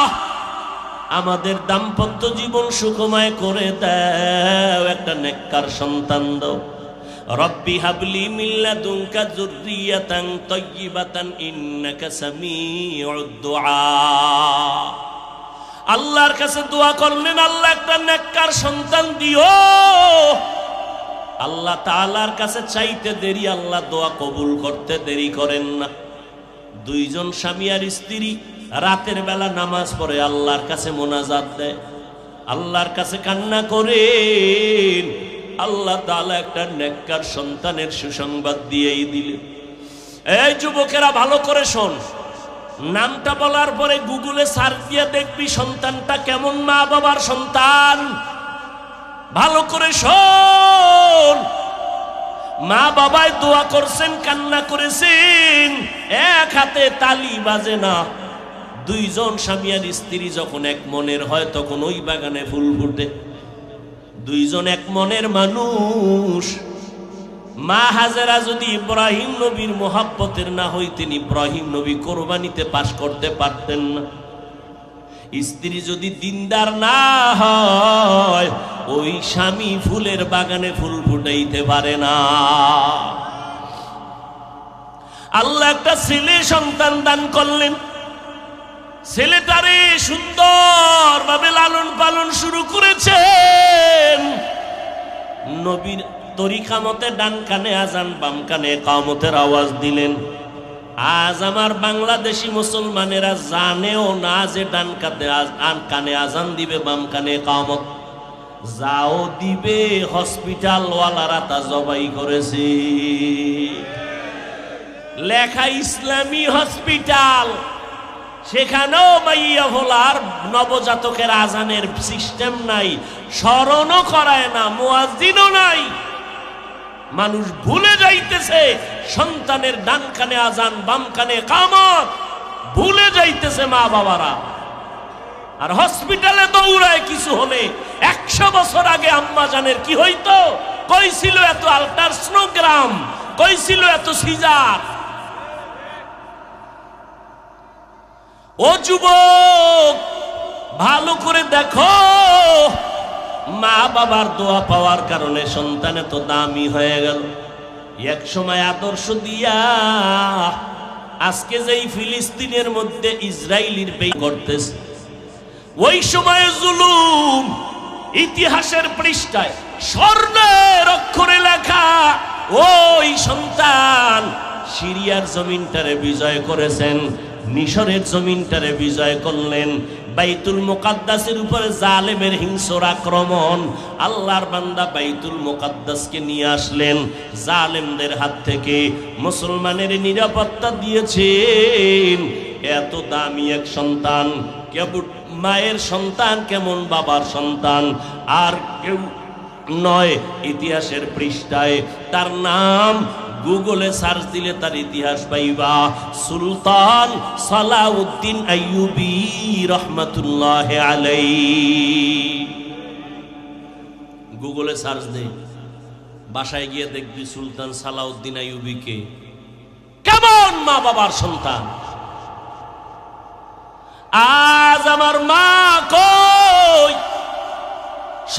[SPEAKER 1] আমাদের দাম্পত্য জীবন সুখময় করে দাও, একটা নেককার সন্তান দাও। রব্বি হাবলি মিন লাদুনকা যুররিয়াতান তাইয়্যিবাতান ইন্নাকা সামিউদ দুআ। আল্লাহর কাছে দোয়া করলেন, আল্লাহ একটা নেককার সন্তান দিও। আল্লাহ তাআলার কাছে চাইতে দেরি, আল্লাহ দোয়া কবুল করতে দেরি করেন না। দুইজন স্বামী আর স্ত্রী রাতের বেলা নামাজ পড়ে আল্লাহর কাছে মোনাজাত দেয়, আল্লাহর কাছে কান্না করেন। আল্লাহ তাআলা একটা নেককার সন্তানের সুসংবাদ দিয়েই দিলেন। এই যুবকেরা ভালো করে শোন, নামটা বলার পরে গুগলে সার্চ দিয়ে দেখবি সন্তানটা কেমন মা বাবার সন্তান। ভালো করে শোন, মা বাবায় দোয়া করছেন, কান্না করেছেন, এক হাতে তালি বাজে না। দুইজন স্বামী আর স্ত্রী যখন এক মনের হয় তখন ওই বাগানে ফুল ফুটে। দুইজন এক মনের মানুষ। মা হাজেরা যদি ইব্রাহিম নবীর মোহাব্বতের না হইতেন, ইব্রাহিম নবী কোরবানিতে পাশ করতে পারতেন না। স্ত্রী যদি দিনদার না হয়, ওই স্বামী ফুলের বাগানে ফুল ফুটাইতে পারে না। আল্লাহ একটা ছেলে সন্তান দান করলেন। ছেলেটারে সুন্দর ভাবে লালন পালন শুরু করেছেন। নবীর তরিকা মতে ডান কানে আজান, বাম কানে ইকামতের আওয়াজ দিলেন। আজ আমার বাংলাদেশি মুসলমানেরা জানেও না যে ডান কানে আজান দিবে, বাম কানে ইকামত। যাও দিবে, হসপিটাল ওয়ালারা তা জবাই করেছে। লেখা ইসলামী হসপিটাল, সেখানেও মাইয়া ভোলার নবজাতকের আজানের সিস্টেম নাই, স্মরণও করায় না, মুয়াজ্জিনও নাই। মানুষ ভুলে যাইতেছে সন্তানের ডান কানে আজান, বাম কানে ইকামত, ভুলে যাইতেছে মা বাবারা। আর হসপিটালে দৌড়ায় কিছু হলে। 100 বছর আগে আম্মা জানের কি হইতো? কই ছিল এত আল্ট্রাসোনোগ্রাম, কই ছিল এত সিজার? ও যুবক, ভালো করে দেখো, মা বাবার দোয়া পাওয়ার কারণে সন্তান এত দামি হয়ে গেল। এক সময় আদর্শ দিয়া আজকে যেই ফিলিস্তিনের মধ্যে ইসরায়েলির বেই করতেছে, ওই সময় জুলুম ইতিহাসের পৃষ্ঠায় স্বর্ণের অক্ষরে লেখা, ওই সন্তান সিরিয়ার জমিনটারে বিজয় করেছেন, মিশরের জমিনটারে বিজয় করলেন, বাইতুল মুকাদ্দাসের উপরে জালেমের হিংস্র আক্রমণ, আল্লাহর বান্দা বাইতুল মুকাদ্দাসকে নিয়ে আসলেন জালেমদের হাত থেকে, মুসলমানের নিরাপত্তা দিয়েছেন। এত দামি এক সন্তান, কেবল মায়ের সন্তান, কেমন বাবার সন্তান, আর কেউ নয়। ইতিহাসের পৃষ্ঠায় তার নাম গুগলে সার্চ দিলে তার ইতিহাস পাইবা, সুলতান সালাউদ্দিন আইয়ুবী রহমাতুল্লাহ আলাইহি। গুগলে সার্চ দে, বাসায় গিয়ে দেখবি সুলতান সালাউদ্দিন আইয়ুবীকে। কেমন মা বাবার সন্তান। আজ আমার মা কই?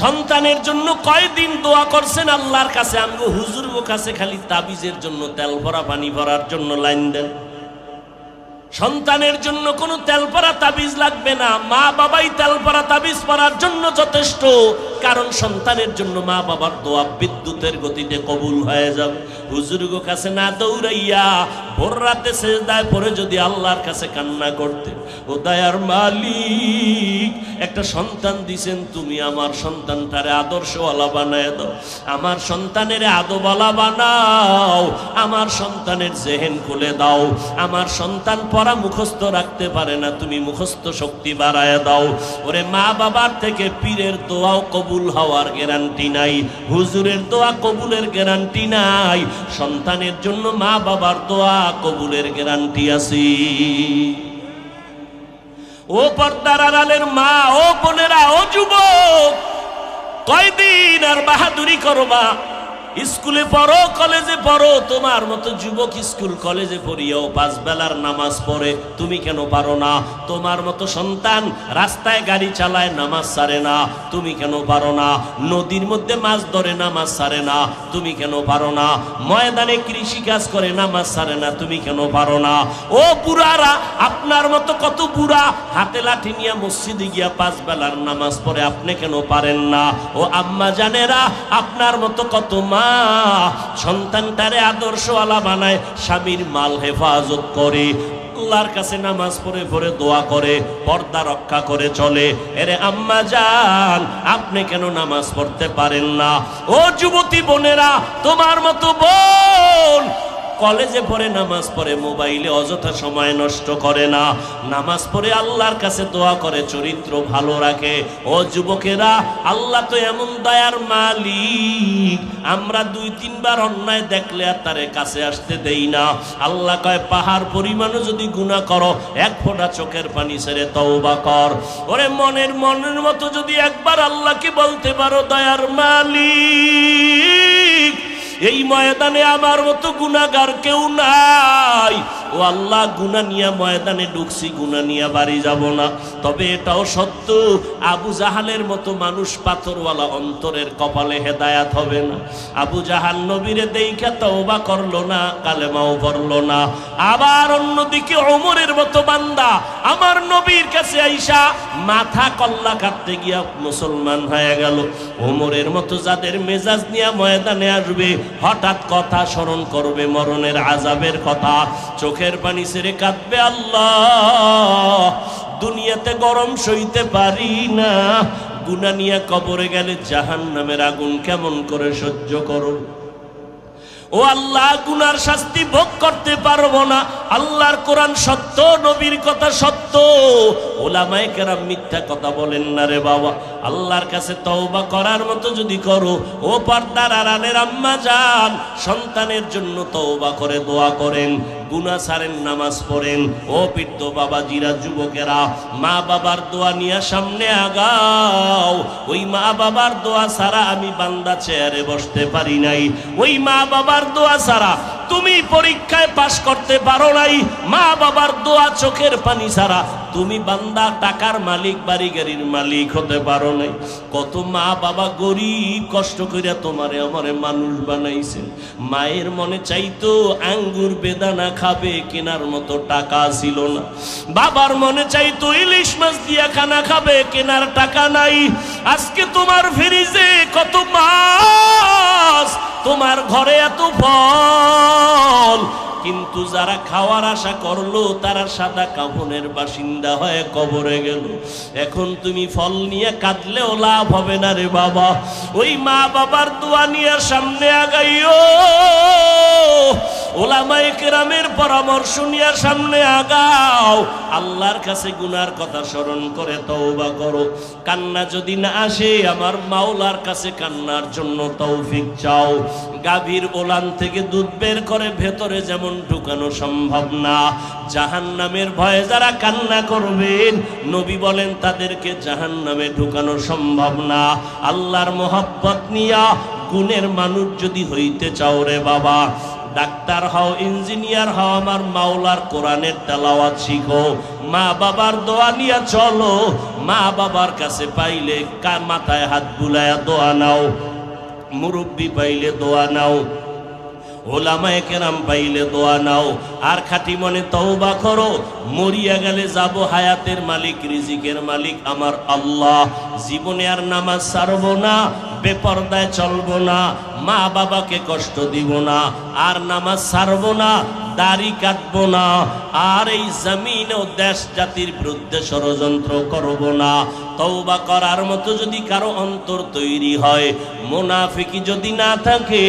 [SPEAKER 1] সন্তানের জন্য কয়দিন দোয়া করছেন আল্লাহর কাছে। আমগো হুজুরগো কাছে খালি তাবিজের জন্য, তেল ভরা পানি ভরার জন্য লাইন দেন। সন্তানের জন্য কোনো তেল ভরা তাবিজ লাগবে না, মা বাবাই তেল ভরা তাবিজ পরার জন্য যথেষ্ট। কারণ সন্তানের জন্য মা বাবার দোয়া বিদ্যুতের গতিতে কবুল হয়ে যাবে। হুজুরগো কাছে না দৌড়াইয়া ভোর রাতে সেজদায় পড়ে যদি আল্লাহর কাছে কান্না করতে, ও দয়ার মালিক একটা সন্তান দিছেন তুমি, আমার সন্তানটারে আদর্শওয়ালা বানায় দাও, আমার সন্তানের আদবওয়ালা বানাও, আমার সন্তানের জেহেন খুলে দাও, আমার সন্তান পড়া মুখস্থ রাখতে পারে না, তুমি মুখস্থ শক্তি বাড়ায় দাও। ওরে মা বাবার থেকে পীরের দোয়াও কবুল হওয়ার গ্যারান্টি নাই, হুজুরের দোয়া কবুলের গ্যারান্টি নাই, সন্তানের জন্য মা বাবার দোয়া কবুলের গ্যারান্টি আছে। ও পর্দার আড়ালের মা, ও বোনেরা, ও যুবক, কয়দিন আর বাহাদুরি করবা? স্কুলে পড়ো, কলেজে পড়ো, তোমার মতো যুবক স্কুল কলেজে পড়িয়াও 5 বেলার নামাজ পড়ে, তুমি কেন পারো না? তোমার মতো সন্তান রাস্তায় গাড়ি চালায়, নামাজ ছাড়ে না, তুমি কেন পারো না? নদীর মধ্যে মাছ ধরে, নামাজ ছাড়ে না, তুমি কেন পারো না? ময়দানে কৃষি কাজ করে, নামাজ ছাড়ে না, তুমি কেন পারো না? ও বুড়ারা, আপনার মতো কত বুড়া হাতে লাঠি নিয়ে মসজিদে গিয়া 5 বেলার নামাজ পড়ে, আপনি কেন পারেন না? ও আম্মা জানেরা, আপনার মতো কত মা সন্তানটারে আদর্শওয়ালা বানায়, স্বামীর মাল হেফাজত করে, আল্লাহর কাছে নামাজ পড়ে পড়ে দোয়া করে, পর্দা রক্ষা করে চলে। এরে আম্মা জান, আপনি কেন নামাজ পড়তে পারেন না? ও যুবতী বোনেরা, তোমার মতো বোন কলেজে পড়ে, নামাজ পড়ে, মোবাইলে অযথা সময় নষ্ট করে না, নামাজ পড়ে আল্লাহর কাছে দোয়া করে, চরিত্র ভালো রাখে। ও যুবকেরা, আল্লাহ তো এমন দয়ার মালিক, আমরা 2-3 বার অন্যায় দেখলে আর তারে কাছে আসতে দেই না। আল্লাহ কয়, পাহাড় পরিমাণও যদি গুনাহ করো, 1 ফোঁটা চোখের পানি ছেড়ে তওবা কর। ওরে মনের মতো যদি একবার আল্লাহকে বলতে পারো, দয়ার মালিক এই ময়দানে আমার মতো গুনাহগার কেউ নাই, ও আল্লাহ গুনাহ নিয়ে ময়দানে ঢুকছি, গুনাহ নিয়ে বাড়ি যাব না। তবে এটাও সত্য, আবু জাহালের মতো মানুষ পাথরওয়ালা অন্তরের কপালে হেদায়াত হবে না। আবু জাহাল নবীরে দেইখা তওবা করলো না, কালেমাও পড়লো না। আবার অন্যদিকে ওমরের মতো বান্দা আমার নবীর কাছে আইসা মাথা কল্লা কাটতে গিয়া মুসলমান হয়ে গেল। ওমরের মতো যাদের মেজাজ নিয়ে ময়দানে আসবে, হঠাৎ কথা স্মরণ করবে মরণের আযাবের কথা, চোখের পানি ছেড়ে কাঁদবে, আল্লাহ দুনিয়াতে গরম সইতে পারি না, গুনাহ নিয়ে কবরে গেলে জাহান্নামের আগুন কেমন করে সহ্য করব? ও আল্লাহ, গুনার শাস্তি ভোগ করতে পারবো না। আল্লাহর কোরআন সত্য, নবীর কথা সত্য, ওলামায়ে কেরাম মিথ্যা কথা বলেন না রে বাবা। আল্লাহর কাছে তওবা করার মতো যদি করো, ও পর্দার আড়ালের আম্মা জান, সন্তানের জন্য তওবা করে দোয়া করেন, গুনাহ ছাড়েন, নামাজ পড়েন। ও বৃদ্ধ বাবাজিরা, যুবকেরা, মা বাবার দোয়া নিয়ে সামনে আগাও। ওই মা বাবার দোয়া ছাড়া আমি বান্দা চেয়ারে বসতে পারি নাই, ওই মা বাবার দোয়া ছাড়া তুমি পরীক্ষায় পাশ করতে পারো নাই, মা বাবার দোয়া চোখের পানি ছাড়া তুমি বান্দা টাকার মালিক, বাড়ি গাড়ির মালিক হতে পারো নাই। কত মা বাবা গরিব, কষ্ট করিয়া তোমারে আমারে মানুষ বানাইছেন। মায়ের মনে চাইতো আঙ্গুর বেদানা খাবে, কেনার মতো টাকা ছিল না। বাবার মনে চাইতো ইলিশ মাছ দিয়া খানা খাবে, কেনার টাকা নাই। আজকে তোমার ফ্রিজে কত মাছ, তোমার ঘরে এত ফল, কিন্তু যারা খাওয়ার আশা করলো তারা সাদা কাফনের বাসিন্দা হয়ে কবরে গেল। এখন তুমি ফল নিয়ে কাঁদলেও লাভ হবে না রে বাবা। ওই মা বাবার দোয়া নিয়ে সামনে আগাইও, ওলামায়ে কেরামের পরামর্শ নিয়ে সামনে আগাও। আল্লাহর কাছে গুনার কথা স্মরণ করে তওবা করো। কান্না যদি না আসে, আমার মাওলার কাছে কান্নার জন্য তৌফিক চাও। গাভীর ওলান থেকে দুধ বের করে ভেতরে যেমন ঢুকানো সম্ভব না, জাহান্নামের ভয়ে যারা কান্না করবেন, নবী বলেন তাদেরকে জাহান্নামে ঢুকানো সম্ভব না। আল্লাহর মোহাব্বত নিয়া গুণের মানুষ যদি হইতে চাও রে বাবা, ডাক্তার হও, ইঞ্জিনিয়ার হও, আমার মাওলার কোরআনের তেলাওয়াত শিখো, মা বাবার দোয়া নিয়ে চলো। মা বাবার কাছে পাইলে মাথায় হাত বুলায়া দোয়া নাও, মুরব্বী পাইলে দোয়া নাও, ওলামায়ে কেরাম পাইলে দোয়া নাও। আর খাঁটি মনে তওবা করো। মরিয়া গেলে যাব, হায়াতের মালিক, রিজিকের মালিক আমার আল্লাহ। জীবনে আর নামাজ ছাড়বো না, বেপরদায় চলবো না, মা বাবাকে কষ্ট দিব না, আর নামাজ ছাড়বো না, দাড়ি কাটবো না, আর এই জমিন ও দেশ জাতির বিরুদ্ধে ষড়যন্ত্র করব না। তওবা করার মতো যদি কারো অন্তর তৈরি হয়, মুনাফিকি যদি না থাকে,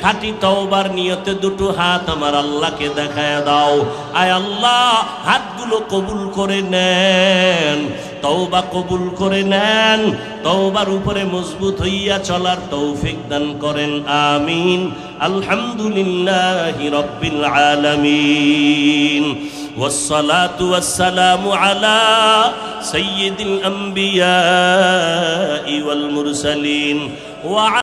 [SPEAKER 1] খাঁটি তওবার নিয়তে দুটো হাত আমার আল্লাহকে দেখায় দাও। আয় আল্লাহ, হাতগুলো কবুল করে নেন, তওবা কবুল করে নেন, তওবার উপরে মজবুত হইয়া চলার তৌফিক দান করেন, আমিন। আলহামদুলিল্লাহি রাব্বিল আলামিন, والصلاة والسلام على سيد الأنبياء والمرسلين